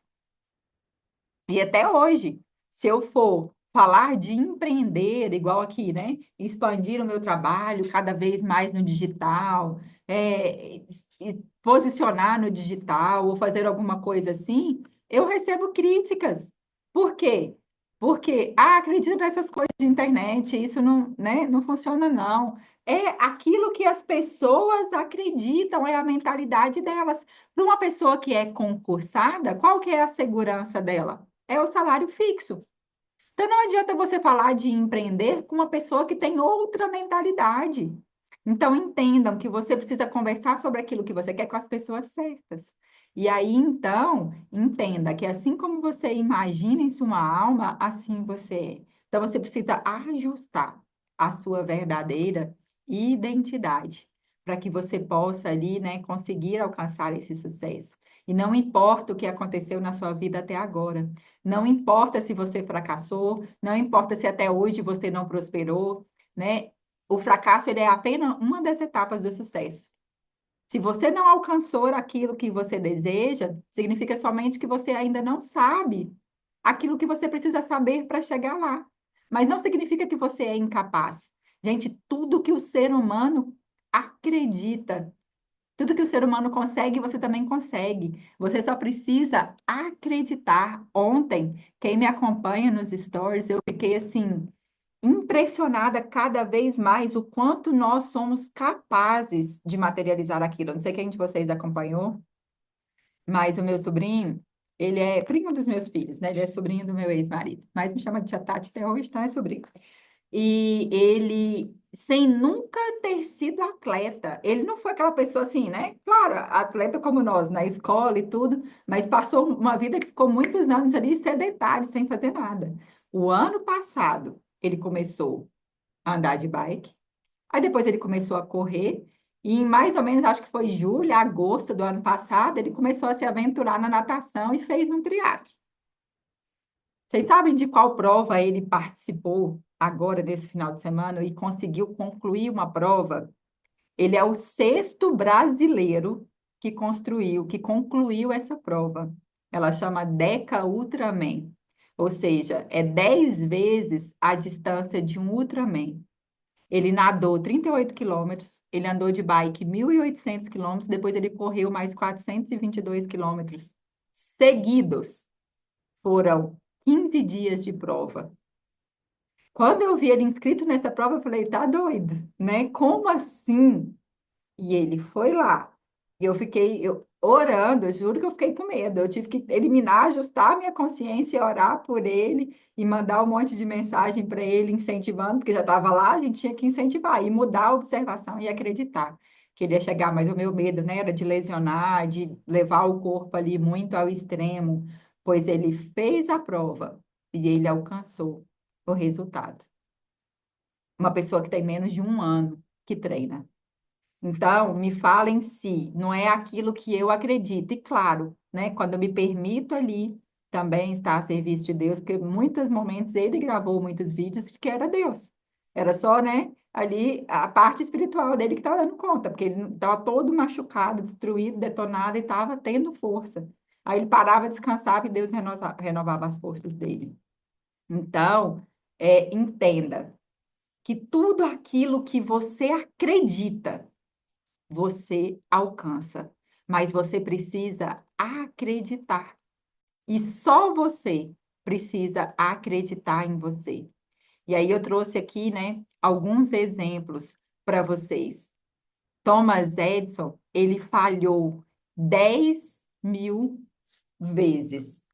E até hoje, se eu for falar de empreender, igual aqui, né? Expandir o meu trabalho cada vez mais no digital, posicionar no digital ou fazer alguma coisa assim, eu recebo críticas. Por quê? Porque, acredito nessas coisas de internet, isso não, né, não funciona, não. É aquilo que as pessoas acreditam, é a mentalidade delas. Para uma pessoa que é concursada, qual que é a segurança dela? É o salário fixo. Então, não adianta você falar de empreender com uma pessoa que tem outra mentalidade. Então, entendam que você precisa conversar sobre aquilo que você quer com as pessoas certas. E aí, então, entenda que assim como você imagina em sua alma, assim você é. Então, você precisa ajustar a sua verdadeira identidade para que você possa ali, né, conseguir alcançar esse sucesso. E não importa o que aconteceu na sua vida até agora. Não importa se você fracassou, não importa se até hoje você não prosperou, né? O fracasso ele é apenas uma das etapas do sucesso. Se você não alcançou aquilo que você deseja, significa somente que você ainda não sabe aquilo que você precisa saber para chegar lá. Mas não significa que você é incapaz. Gente, tudo que o ser humano acredita, tudo que o ser humano consegue, você também consegue. Você só precisa acreditar. Ontem, quem me acompanha nos stories, eu fiquei assim, impressionada cada vez mais o quanto nós somos capazes de materializar aquilo. Não sei quem de vocês acompanhou, mas o meu sobrinho, ele é primo dos meus filhos, né? Ele é sobrinho do meu ex-marido, mas me chama de tia Tati até hoje, então é sobrinho. E ele, sem nunca ter sido atleta, ele não foi aquela pessoa assim, né? Claro, atleta como nós, na escola e tudo, mas passou uma vida que ficou muitos anos ali sedentário, sem fazer nada. O ano passado, ele começou a andar de bike, aí depois ele começou a correr, e em mais ou menos, acho que foi julho, agosto do ano passado, ele começou a se aventurar na natação e fez um triatlo. Vocês sabem de qual prova ele participou agora nesse final de semana e conseguiu concluir uma prova? Ele é o sexto brasileiro que concluiu essa prova. Ela chama Deca Ultraman, ou seja, é 10 vezes a distância de um Ultraman. Ele nadou 38 quilômetros, ele andou de bike 1.800 quilômetros, depois ele correu mais 422 quilômetros seguidos. Foram 15 dias de prova. Quando eu vi ele inscrito nessa prova, eu falei, tá doido, né? Como assim? E ele foi lá. E eu orando, eu juro que eu fiquei com medo. Eu tive que eliminar, ajustar a minha consciência, orar por ele e mandar um monte de mensagem para ele, incentivando, porque já estava lá, a gente tinha que incentivar e mudar a observação e acreditar que ele ia chegar. Mas o meu medo, né, era de lesionar, de levar o corpo ali muito ao extremo, pois ele fez a prova e ele alcançou o resultado. Uma pessoa que tem menos de um ano que treina. Então, me fala em si, não é aquilo que eu acredito. E claro, né, quando eu me permito ali também estar a serviço de Deus, porque em muitos momentos ele gravou muitos vídeos de que era Deus. Era só, né, ali a parte espiritual dele que estava dando conta, porque ele estava todo machucado, destruído, detonado e estava tendo força. Aí ele parava, descansava e Deus renovava as forças dele. Então, entenda que tudo aquilo que você acredita, você alcança, mas você precisa acreditar. E só você precisa acreditar em você. E aí eu trouxe aqui, né, alguns exemplos para vocês. Thomas Edison, ele falhou 10.000 vezes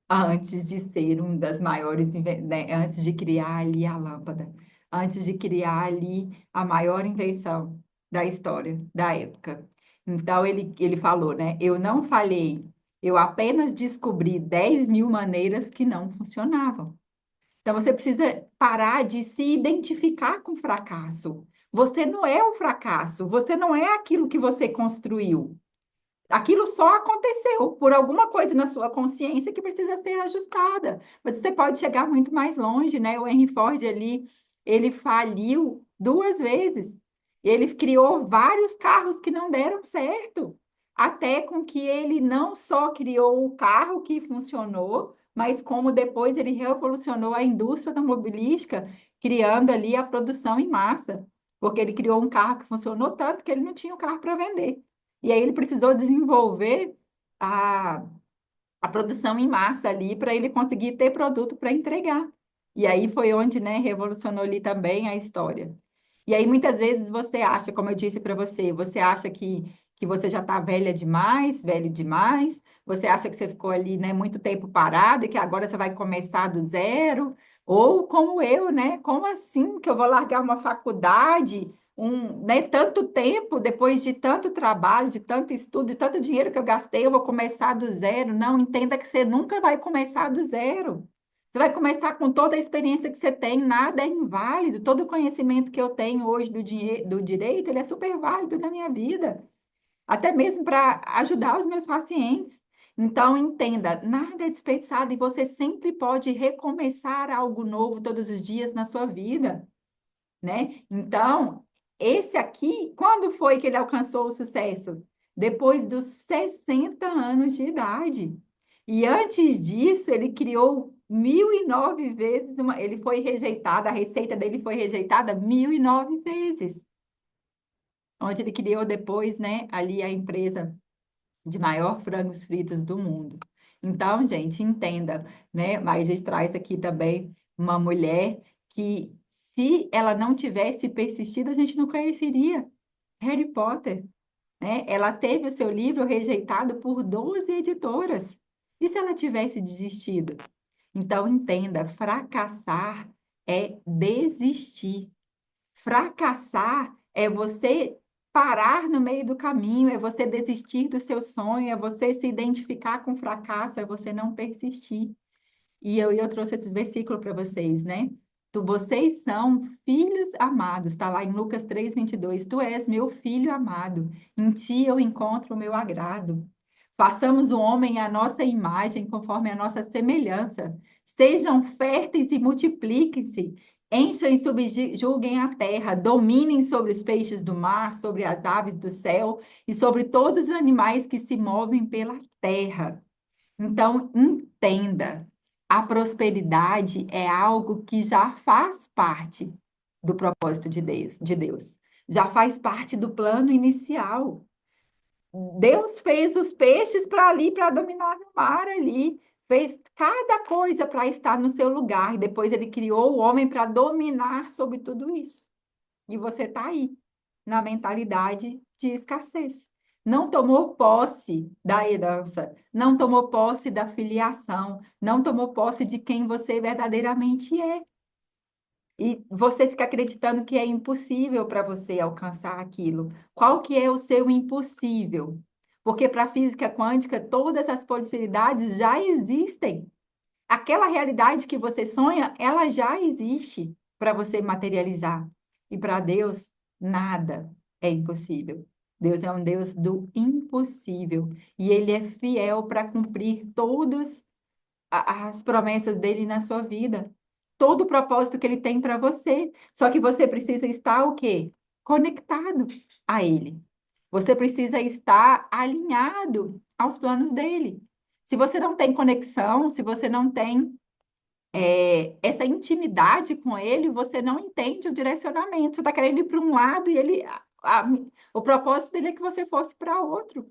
antes de ser um das maiores, né, antes de criar ali a lâmpada, antes de criar ali a maior invenção da história, da época. Então, ele falou, né? Eu não falhei, eu apenas descobri 10.000 maneiras que não funcionavam. Então, você precisa parar de se identificar com o fracasso. Você não é o fracasso, você não é aquilo que você construiu. Aquilo só aconteceu por alguma coisa na sua consciência que precisa ser ajustada. Mas você pode chegar muito mais longe, né? O Henry Ford ali, ele faliu 2 vezes. Ele criou vários carros que não deram certo. Até com que ele não só criou o carro que funcionou, mas como depois ele revolucionou a indústria automobilística, criando ali a produção em massa. Porque ele criou um carro que funcionou tanto que ele não tinha o carro para vender. E aí ele precisou desenvolver a, a produção em massa ali para ele conseguir ter produto para entregar. E aí foi onde, né, revolucionou ali também a história. E aí muitas vezes você acha, como eu disse para você, você acha que você já está velha demais, velho demais, você acha que você ficou ali, né, muito tempo parado e que agora você vai começar do zero, ou como eu, né? Como assim que eu vou largar uma faculdade, né, tanto tempo, depois de tanto trabalho, de tanto estudo, de tanto dinheiro que eu gastei, eu vou começar do zero? Não, entenda que você nunca vai começar do zero. Você vai começar com toda a experiência que você tem, nada é inválido. Todo o conhecimento que eu tenho hoje do direito, ele é super válido na minha vida, até mesmo para ajudar os meus pacientes. Então, entenda, nada é desperdiçado e você sempre pode recomeçar algo novo todos os dias na sua vida, né? Então, esse aqui, quando foi que ele alcançou o sucesso? Depois dos 60 anos de idade. E antes disso, ele criou 1.009 vezes, ele foi rejeitado, a receita dele foi rejeitada 1.009 vezes. Onde ele criou depois, né, ali a empresa de maior frangos fritos do mundo. Então, gente, entenda, né? Mas a gente traz aqui também uma mulher que, se ela não tivesse persistido, a gente não conheceria Harry Potter, né? Ela teve o seu livro rejeitado por 12 editoras. E se ela tivesse desistido? Então, entenda, fracassar é desistir. Fracassar é você parar no meio do caminho, é você desistir do seu sonho, é você se identificar com o fracasso, é você não persistir. E eu trouxe esse versículo para vocês, né? Vocês são filhos amados, está lá em Lucas 3:22. Tu és meu filho amado, em ti eu encontro o meu agrado. Façamos o homem à nossa imagem, conforme a nossa semelhança. Sejam férteis e multipliquem-se, encham e subjuguem a terra, dominem sobre os peixes do mar, sobre as aves do céu e sobre todos os animais que se movem pela terra. Então, entenda, a prosperidade é algo que já faz parte do propósito de Deus. Já faz parte do plano inicial. Deus fez os peixes para ali, para dominar no mar ali. Fez cada coisa para estar no seu lugar. E depois ele criou o homem para dominar sobre tudo isso. E você está aí, na mentalidade de escassez. Não tomou posse da herança, não tomou posse da filiação, não tomou posse de quem você verdadeiramente é. E você fica acreditando que é impossível para você alcançar aquilo. Qual que é o seu impossível? Porque para a física quântica, todas as possibilidades já existem. Aquela realidade que você sonha, ela já existe para você materializar. E para Deus, nada é impossível. Deus é um Deus do impossível. E Ele é fiel para cumprir todas as promessas dele na sua vida. Todo o propósito que Ele tem para você. Só que você precisa estar o quê? Conectado a Ele. Você precisa estar alinhado aos planos dele. Se você não tem conexão, se você não tem essa intimidade com ele, você não entende o direcionamento. Você está querendo ir para um lado e o propósito dele é que você fosse para outro.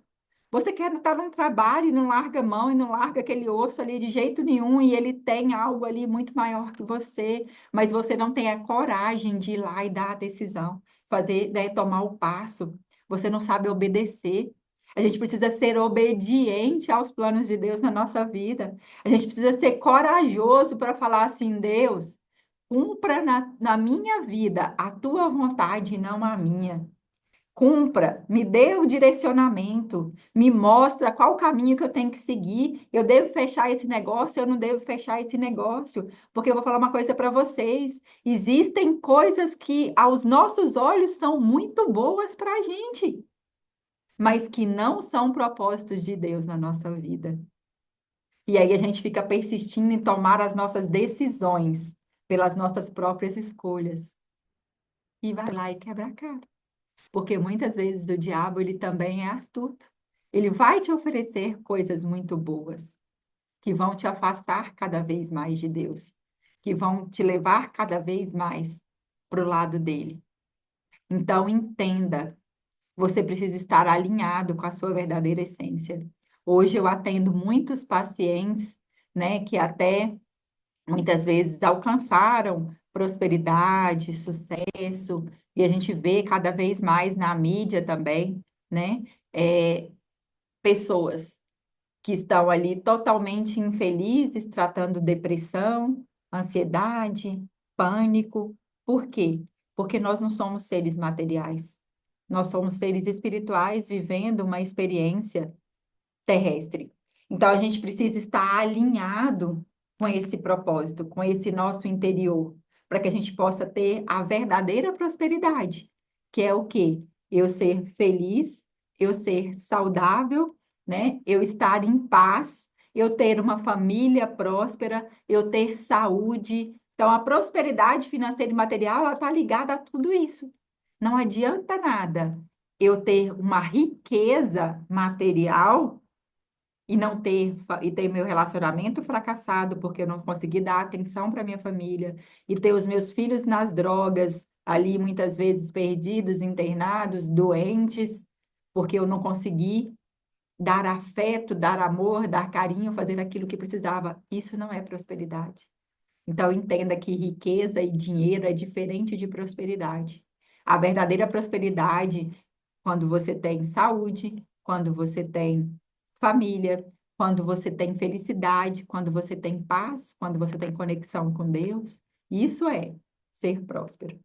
Você quer estar num trabalho e não larga a mão e não larga aquele osso ali de jeito nenhum e ele tem algo ali muito maior que você, mas você não tem a coragem de ir lá e dar a decisão, fazer, né, tomar o passo. Você não sabe obedecer. A gente precisa ser obediente aos planos de Deus na nossa vida. A gente precisa ser corajoso para falar assim, Deus, cumpra na minha vida a tua vontade e não a minha. cumpra, me dê o direcionamento, me mostra qual caminho que eu tenho que seguir. Eu devo fechar esse negócio, eu não devo fechar esse negócio, porque eu vou falar uma coisa para vocês. Existem coisas que aos nossos olhos são muito boas para a gente, mas que não são propósitos de Deus na nossa vida. E aí a gente fica persistindo em tomar as nossas decisões pelas nossas próprias escolhas. E vai lá e quebra a cara. Porque muitas vezes o diabo, ele também é astuto. Ele vai te oferecer coisas muito boas, que vão te afastar cada vez mais de Deus, que vão te levar cada vez mais para o lado dele. Então, entenda, você precisa estar alinhado com a sua verdadeira essência. Hoje eu atendo muitos pacientes, né, que até muitas vezes alcançaram prosperidade, sucesso, e a gente vê cada vez mais na mídia também, né? é, Pessoas que estão ali totalmente infelizes, tratando depressão, ansiedade, pânico. Por quê? Porque nós não somos seres materiais. Nós somos seres espirituais vivendo uma experiência terrestre. Então, a gente precisa estar alinhado com esse propósito, com esse nosso interior, para que a gente possa ter a verdadeira prosperidade, que é o quê? Eu ser feliz, eu ser saudável, né? Eu estar em paz, eu ter uma família próspera, eu ter saúde. Então, a prosperidade financeira e material, ela está ligada a tudo isso. Não adianta nada eu ter uma riqueza material e ter meu relacionamento fracassado porque eu não consegui dar atenção para minha família e ter os meus filhos nas drogas, ali muitas vezes perdidos, internados, doentes, porque eu não consegui dar afeto, dar amor, dar carinho, fazer aquilo que precisava. Isso não é prosperidade. Então, entenda que riqueza e dinheiro é diferente de prosperidade. A verdadeira prosperidade, quando você tem saúde, quando você tem família, quando você tem felicidade, quando você tem paz, quando você tem conexão com Deus, isso é ser próspero.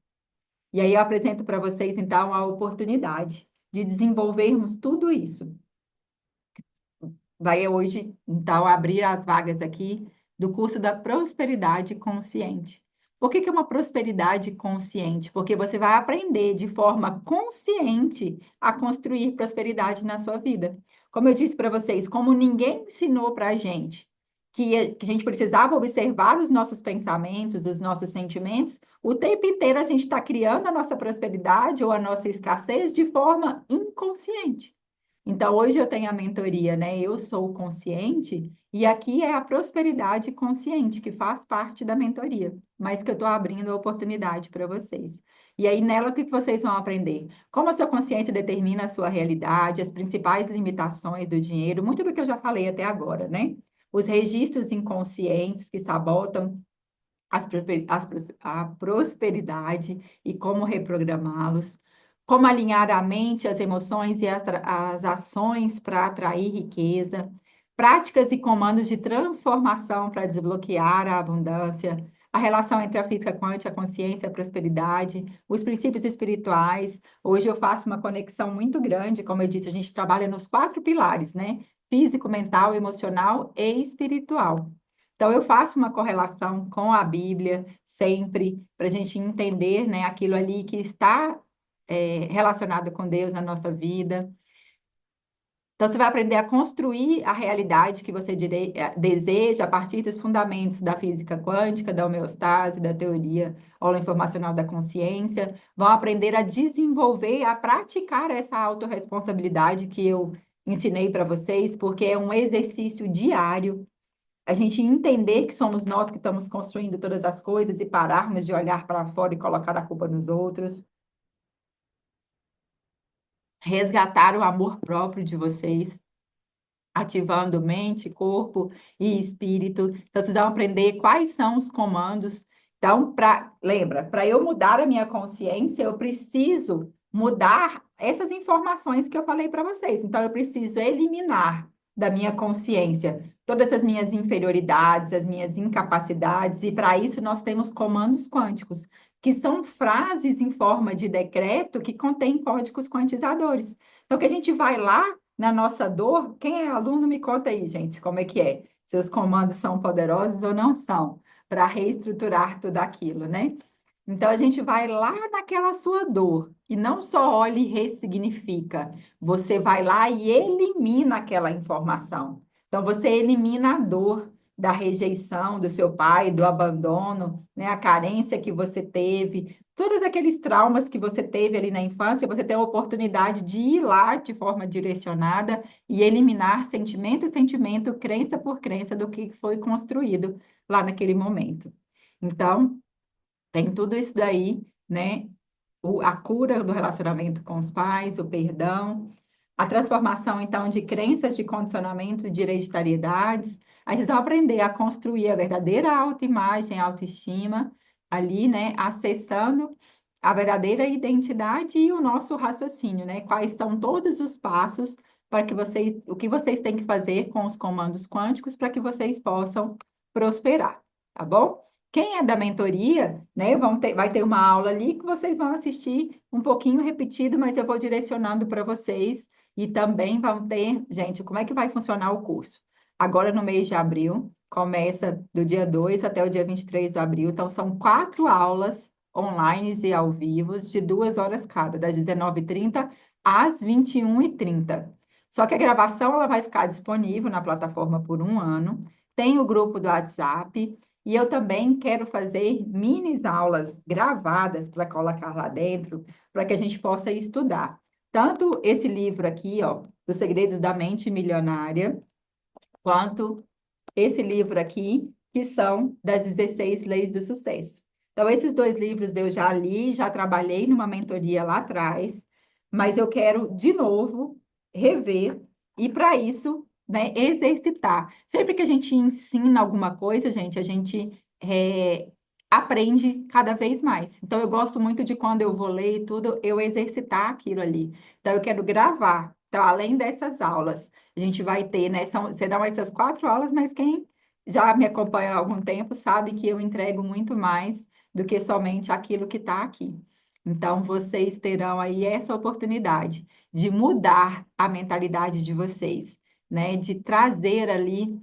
E aí eu apresento para vocês, então, a oportunidade de desenvolvermos tudo isso. Vai hoje, então, abrir as vagas aqui do curso da Prosperidade Consciente. Por que que é uma prosperidade consciente? Porque você vai aprender de forma consciente a construir prosperidade na sua vida. Como eu disse para vocês, como ninguém ensinou para a gente que a gente precisava observar os nossos pensamentos, os nossos sentimentos, o tempo inteiro a gente está criando a nossa prosperidade ou a nossa escassez de forma inconsciente. Então, hoje eu tenho a mentoria, né? Eu sou consciente, e aqui é a prosperidade consciente, que faz parte da mentoria, mas que eu estou abrindo a oportunidade para vocês. E aí, nela, o que que vocês vão aprender? Como a sua consciência determina a sua realidade, as principais limitações do dinheiro, muito do que eu já falei até agora, né? Os registros inconscientes que sabotam a prosperidade e como reprogramá-los, como alinhar a mente, as emoções e as ações para atrair riqueza, práticas e comandos de transformação para desbloquear a abundância, a relação entre a física quântica, a consciência, a prosperidade, os princípios espirituais. Hoje eu faço uma conexão muito grande, como eu disse, a gente trabalha nos 4 pilares, né? Físico, mental, emocional e espiritual. Então, eu faço uma correlação com a Bíblia sempre, para a gente entender, né, aquilo ali que está relacionado com Deus na nossa vida. Então, você vai aprender a construir a realidade que você deseja a partir dos fundamentos da física quântica, da homeostase, da teoria holoinformacional da consciência. Vão aprender a desenvolver, a praticar essa autorresponsabilidade que eu ensinei para vocês, porque é um exercício diário a gente entender que somos nós que estamos construindo todas as coisas e pararmos de olhar para fora e colocar a culpa nos outros. Resgatar o amor próprio de vocês, ativando mente, corpo e espírito. Então, vocês vão aprender quais são os comandos. Então, lembra, para eu mudar a minha consciência, eu preciso mudar essas informações que eu falei para vocês. Então, eu preciso eliminar da minha consciência todas as minhas inferioridades, as minhas incapacidades, e para isso nós temos comandos quânticos, que são frases em forma de decreto que contêm códigos quantizadores. Então, que a gente vai lá na nossa dor, quem é aluno, me conta aí, gente, como é que é? Seus comandos são poderosos ou não são, para reestruturar tudo aquilo, né? Então, a gente vai lá naquela sua dor e não só olha e ressignifica, você vai lá e elimina aquela informação. Então, você elimina a dor da rejeição do seu pai, do abandono, né, a carência que você teve, todos aqueles traumas que você teve ali na infância, você tem a oportunidade de ir lá de forma direcionada e eliminar sentimento, sentimento, crença por crença do que foi construído lá naquele momento. Então, tem tudo isso daí, né? A cura do relacionamento com os pais, o perdão, a transformação, então, de crenças, de condicionamentos e de hereditariedades. Aí vocês vão aprender a construir a verdadeira autoimagem, autoestima, ali, né? Acessando a verdadeira identidade e o nosso raciocínio, né? Quais são todos os passos para que vocês, o que vocês têm que fazer com os comandos quânticos para que vocês possam prosperar, tá bom? Quem é da mentoria, né, vai ter uma aula ali que vocês vão assistir um pouquinho repetido, mas eu vou direcionando para vocês e também vão ter, gente, como é que vai funcionar o curso? Agora no mês de abril, começa do dia 2 até o dia 23 de abril, então são 4 aulas online e ao vivo, de 2 horas cada, das 19h30 às 21h30. Só que a gravação ela vai ficar disponível na plataforma por um ano, tem o grupo do WhatsApp, e eu também quero fazer minis aulas gravadas para colocar lá dentro, para que a gente possa estudar. Tanto esse livro aqui, ó, Os Segredos da Mente Milionária, quanto esse livro aqui, que são das 16 Leis do Sucesso. Então, esses dois livros eu já li, já trabalhei numa mentoria lá atrás, mas eu quero, de novo, rever, e para isso, né, exercitar. Sempre que a gente ensina alguma coisa, gente, a gente aprende cada vez mais. Então, eu gosto muito de quando eu vou ler e tudo, eu exercitar aquilo ali. Então, eu quero gravar. Então, além dessas aulas, a gente vai ter, né? Serão essas 4 aulas, mas quem já me acompanha há algum tempo sabe que eu entrego muito mais do que somente aquilo que está aqui. Então, vocês terão aí essa oportunidade de mudar a mentalidade de vocês, né? De trazer ali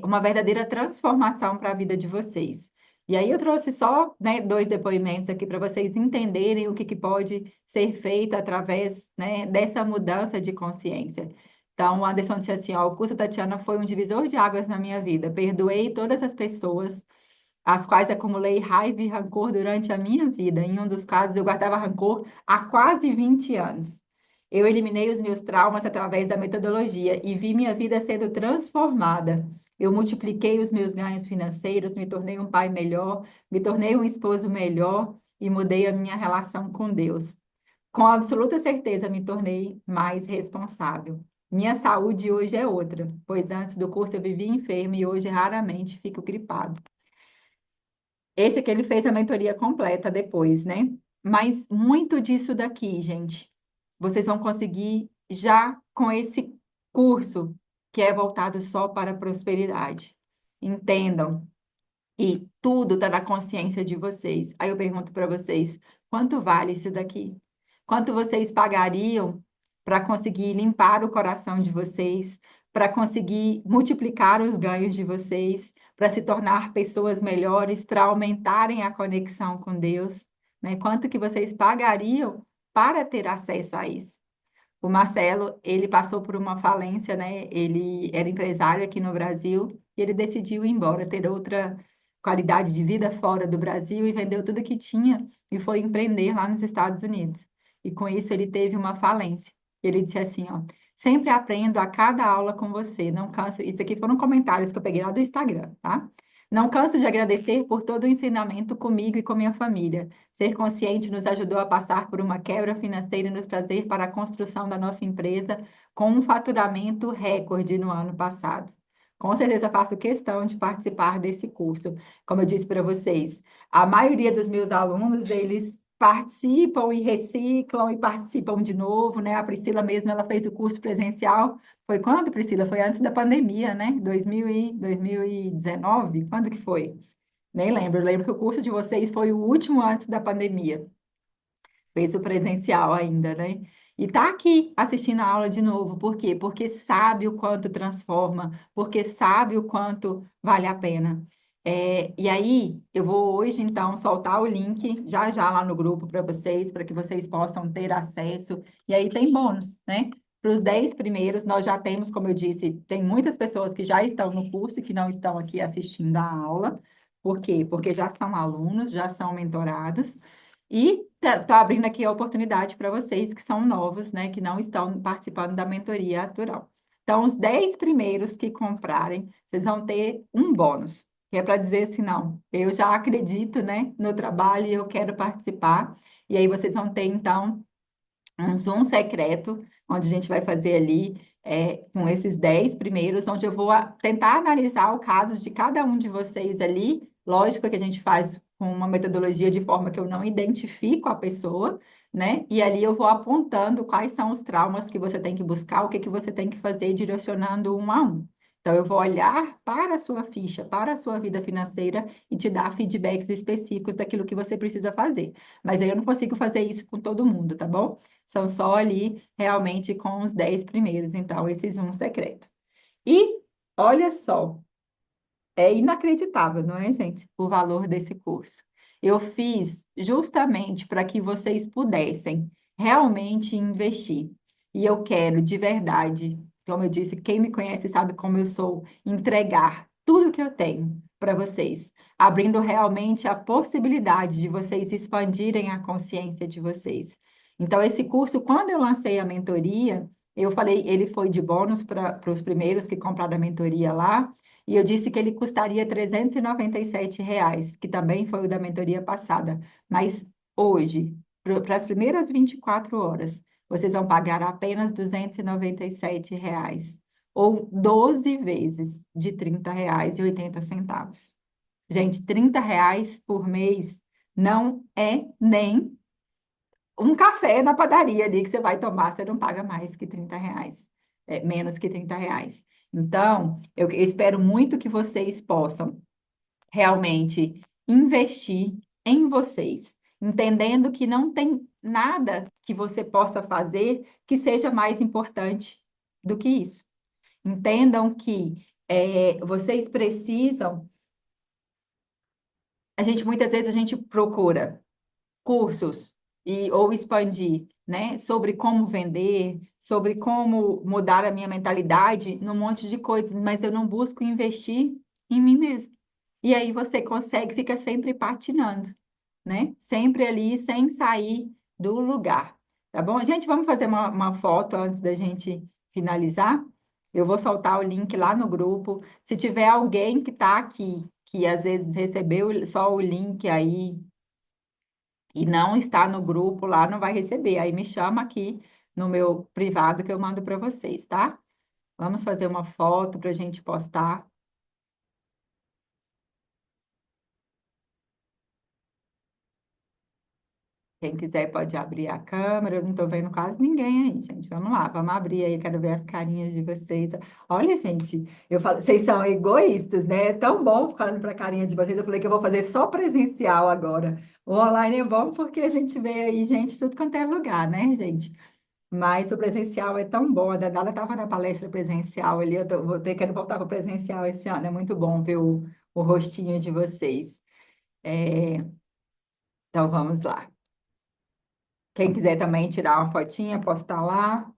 uma verdadeira transformação para a vida de vocês. E aí eu trouxe só, né, 2 depoimentos aqui para vocês entenderem o que pode ser feito através, né, dessa mudança de consciência. Então, o Anderson disse assim, ó, o curso da Tatiana foi um divisor de águas na minha vida. Perdoei todas as pessoas às quais acumulei raiva e rancor durante a minha vida. Em um dos casos, eu guardava rancor há quase 20 anos. Eu eliminei os meus traumas através da metodologia e vi minha vida sendo transformada. Eu multipliquei os meus ganhos financeiros, me tornei um pai melhor, me tornei um esposo melhor e mudei a minha relação com Deus. Com absoluta certeza, me tornei mais responsável. Minha saúde hoje é outra, pois antes do curso eu vivia enferma e hoje raramente fico gripado. Esse aqui ele fez a mentoria completa depois, né? Mas muito disso daqui, gente, vocês vão conseguir já com esse curso que é voltado só para a prosperidade. Entendam. E tudo está na consciência de vocês. Aí eu pergunto para vocês, quanto vale isso daqui? Quanto vocês pagariam para conseguir limpar o coração de vocês, para conseguir multiplicar os ganhos de vocês, para se tornar pessoas melhores, para aumentarem a conexão com Deus, né? Quanto que vocês pagariam para ter acesso a isso? O Marcelo, ele passou por uma falência, né? Ele era empresário aqui no Brasil e ele decidiu ir embora, ter outra qualidade de vida fora do Brasil e vendeu tudo que tinha e foi empreender lá nos Estados Unidos. E com isso ele teve uma falência. Ele disse assim, ó, sempre aprendo a cada aula com você, não canso. Isso aqui foram comentários que eu peguei lá do Instagram, tá? Não canso de agradecer por todo o ensinamento comigo e com minha família. Ser consciente nos ajudou a passar por uma quebra financeira e nos trazer para a construção da nossa empresa com um faturamento recorde no ano passado. Com certeza faço questão de participar desse curso. Como eu disse para vocês, a maioria dos meus alunos, eles participam e reciclam e participam de novo, né? A Priscila mesmo, ela fez o curso presencial. Foi quando, Priscila? Foi antes da pandemia, né? 2019? Quando que foi? Nem lembro. Eu lembro que o curso de vocês foi o último antes da pandemia. Fez o presencial ainda, né? E tá aqui assistindo a aula de novo. Por quê? Porque sabe o quanto transforma, porque sabe o quanto vale a pena. E aí, eu vou hoje, então, soltar o link já já lá no grupo para que vocês possam ter acesso. E aí tem bônus, né? Para os 10 primeiros, nós já temos, como eu disse, tem muitas pessoas que já estão no curso e que não estão aqui assistindo a aula. Por quê? Porque já são alunos, já são mentorados. E estou abrindo aqui a oportunidade para vocês que são novos, né, que não estão participando da mentoria atual. Então, os 10 primeiros que comprarem, vocês vão ter um bônus, que é para dizer assim, não, eu já acredito, né, no trabalho e eu quero participar. E aí vocês vão ter, então, um Zoom secreto, onde a gente vai fazer ali com esses 10 primeiros, onde eu vou tentar analisar o caso de cada um de vocês ali. Lógico que a gente faz com uma metodologia de forma que eu não identifico a pessoa, né? E ali eu vou apontando quais são os traumas que você tem que buscar, o que que você tem que fazer, direcionando um a um. Então, eu vou olhar para a sua ficha, para a sua vida financeira e te dar feedbacks específicos daquilo que você precisa fazer. Mas aí eu não consigo fazer isso com todo mundo, tá bom? São só ali realmente com os 10 primeiros, então, esses um secreto. E olha só, é inacreditável, não é, gente? O valor desse curso. Eu fiz justamente para que vocês pudessem realmente investir. E eu quero, de verdade, como eu disse, quem me conhece sabe como eu sou, entregar tudo que eu tenho para vocês, abrindo realmente a possibilidade de vocês expandirem a consciência de vocês. Então, esse curso, quando eu lancei a mentoria, eu falei, ele foi de bônus para os primeiros que compraram a mentoria lá. E eu disse que ele custaria R$ 397, que também foi o da mentoria passada. Mas hoje, para as primeiras 24 horas, vocês vão pagar apenas R$ 297, ou 12 vezes de R$ 30,80. Gente, R$ 30 por mês não é nem um café na padaria ali que você vai tomar, você não paga mais que R$ 30, menos que R$ 30. Então, eu espero muito que vocês possam realmente investir em vocês, entendendo que não tem nada que você possa fazer que seja mais importante do que isso. Entendam que vocês precisam, muitas vezes a gente procura cursos ou expandir, né, sobre como vender, sobre como mudar a minha mentalidade, num monte de coisas, mas eu não busco investir em mim mesmo. E aí você consegue, fica sempre patinando, né? Sempre ali sem sair do lugar. Tá bom? Gente, vamos fazer uma foto antes da gente finalizar? Eu vou soltar o link lá no grupo. Se tiver alguém que está aqui, que às vezes recebeu só o link aí e não está no grupo lá, não vai receber. Aí me chama aqui no meu privado que eu mando para vocês, tá? Vamos fazer uma foto para a gente postar. Quem quiser pode abrir a câmera. Eu não estou vendo quase ninguém aí, gente. Vamos lá, vamos abrir aí. Quero ver as carinhas de vocês. Olha, gente, eu falo, vocês são egoístas, né? É tão bom falando para a carinha de vocês. Eu falei que eu vou fazer só presencial agora. O online é bom porque a gente vê aí gente de tudo quanto é lugar, né, gente? Mas o presencial é tão bom. A Dandara estava na palestra presencial ali. Vou ter que voltar para o presencial esse ano. É muito bom ver o rostinho de vocês. É, então vamos lá. Quem quiser também tirar uma fotinha, postar lá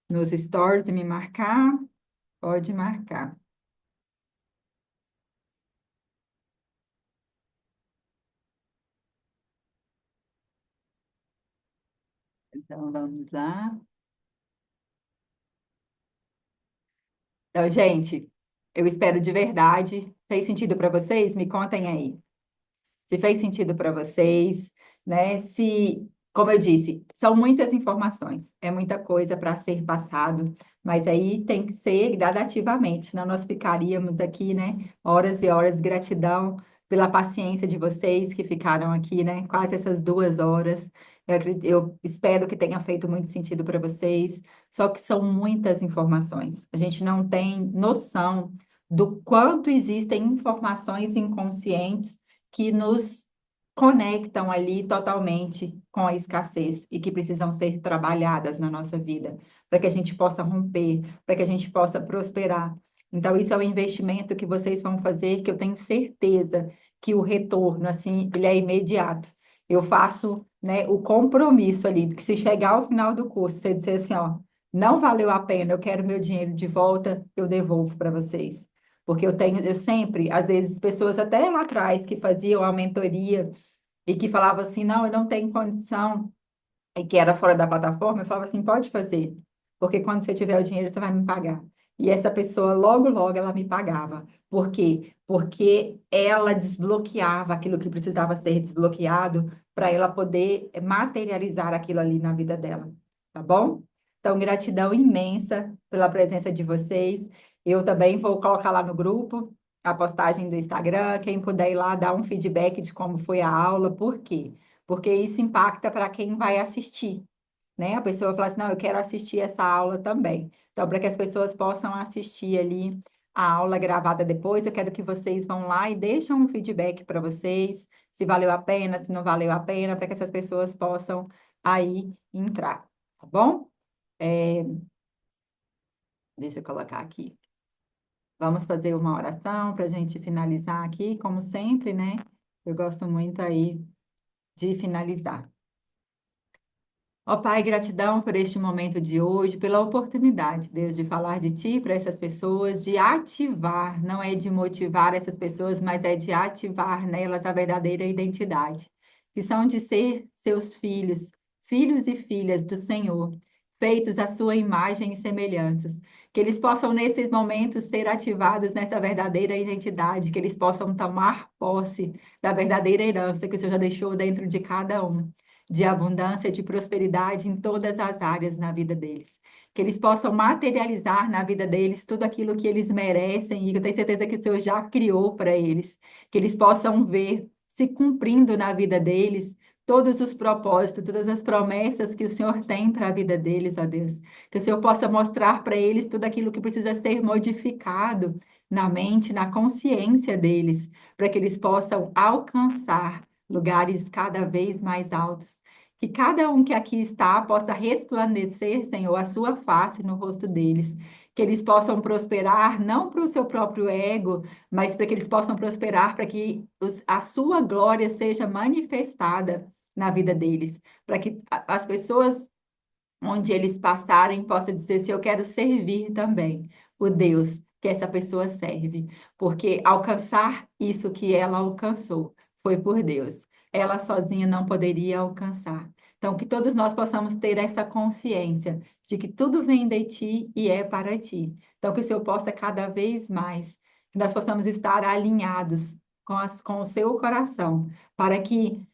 nos stories e me marcar, pode marcar. Então vamos lá. Então, gente, eu espero de verdade. Fez sentido para vocês? Me contem aí. Se fez sentido para vocês, né? Se, como eu disse, são muitas informações, é muita coisa para ser passado, mas aí tem que ser gradativamente, senão nós ficaríamos aqui, né? Horas e horas. Gratidão pela paciência de vocês que ficaram aqui, né? Quase essas 2 horas. Eu espero que tenha feito muito sentido para vocês, só que são muitas informações. A gente não tem noção do quanto existem informações inconscientes que nos conectam ali totalmente com a escassez e que precisam ser trabalhadas na nossa vida, para que a gente possa romper, para que a gente possa prosperar. Então, isso é um investimento que vocês vão fazer, que eu tenho certeza que o retorno, assim, ele é imediato. Eu faço, né, o compromisso ali, de que se chegar ao final do curso, você dizer assim, ó, não valeu a pena, eu quero meu dinheiro de volta, eu devolvo para vocês. Porque eu sempre, às vezes, pessoas até lá atrás que faziam a mentoria e que falavam assim, não, eu não tenho condição, e que era fora da plataforma, eu falava assim, pode fazer, porque quando você tiver o dinheiro, você vai me pagar. E essa pessoa, logo, logo, ela me pagava. Por quê? Porque ela desbloqueava aquilo que precisava ser desbloqueado para ela poder materializar aquilo ali na vida dela, tá bom? Então, gratidão imensa pela presença de vocês. Eu também vou colocar lá no grupo a postagem do Instagram, quem puder ir lá dar um feedback de como foi a aula, por quê? Porque isso impacta para quem vai assistir, né? A pessoa fala assim, não, eu quero assistir essa aula também. Então, para que as pessoas possam assistir ali a aula gravada depois, eu quero que vocês vão lá e deixem um feedback para vocês, se valeu a pena, se não valeu a pena, para que essas pessoas possam aí entrar, tá bom? É, deixa eu colocar aqui. Vamos fazer uma oração para a gente finalizar aqui, como sempre, né? Eu gosto muito aí de finalizar. Ó Pai, gratidão por este momento de hoje, pela oportunidade, Deus, de falar de Ti para essas pessoas, de ativar, não é de motivar essas pessoas, mas é de ativar nelas a verdadeira identidade, que são de ser seus filhos, filhos e filhas do Senhor, feitos à sua imagem e semelhanças, que eles possam, nesses momentos, ser ativados nessa verdadeira identidade, que eles possam tomar posse da verdadeira herança que o Senhor já deixou dentro de cada um de abundância, de prosperidade em todas as áreas na vida deles. Que eles possam materializar na vida deles tudo aquilo que eles merecem e eu tenho certeza que o Senhor já criou para eles. Que eles possam ver se cumprindo na vida deles todos os propósitos, todas as promessas que o Senhor tem para a vida deles, ó Deus. Que o Senhor possa mostrar para eles tudo aquilo que precisa ser modificado na mente, na consciência deles, para que eles possam alcançar lugares cada vez mais altos. Que cada um que aqui está possa resplandecer, Senhor, a sua face no rosto deles. Que eles possam prosperar, não para o seu próprio ego, mas para que eles possam prosperar, para que a sua glória seja manifestada na vida deles. Para que as pessoas onde eles passarem possam dizer se eu quero servir também o Deus que essa pessoa serve, porque alcançar isso que ela alcançou foi por Deus. Ela sozinha não poderia alcançar. Então, que todos nós possamos ter essa consciência de que tudo vem de ti e é para ti. Então, que o Senhor possa cada vez mais, que nós possamos estar alinhados com o seu coração, para que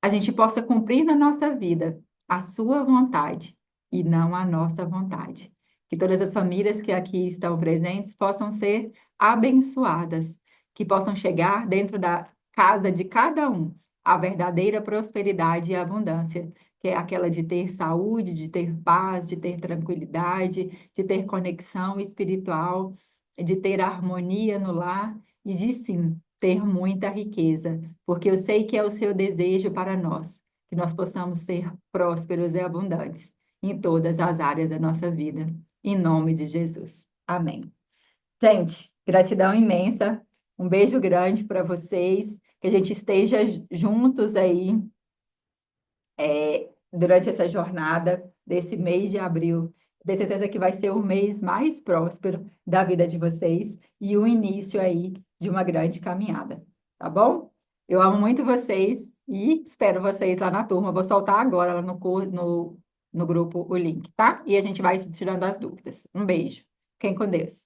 a gente possa cumprir na nossa vida a sua vontade e não a nossa vontade. Que todas as famílias que aqui estão presentes possam ser abençoadas, que possam chegar dentro da casa de cada um a verdadeira prosperidade e abundância, que é aquela de ter saúde, de ter paz, de ter tranquilidade, de ter conexão espiritual, de ter harmonia no lar e de sim ter muita riqueza, porque eu sei que é o seu desejo para nós, que nós possamos ser prósperos e abundantes em todas as áreas da nossa vida, em nome de Jesus. Amém. Gente, gratidão imensa, um beijo grande para vocês, que a gente esteja juntos aí durante essa jornada desse mês de abril. Tenho certeza que vai ser o mês mais próspero da vida de vocês e o início aí de uma grande caminhada, tá bom? Eu amo muito vocês e espero vocês lá na turma. Vou soltar agora lá no grupo o link, tá? E a gente vai tirando as dúvidas. Um beijo. Fiquem com Deus.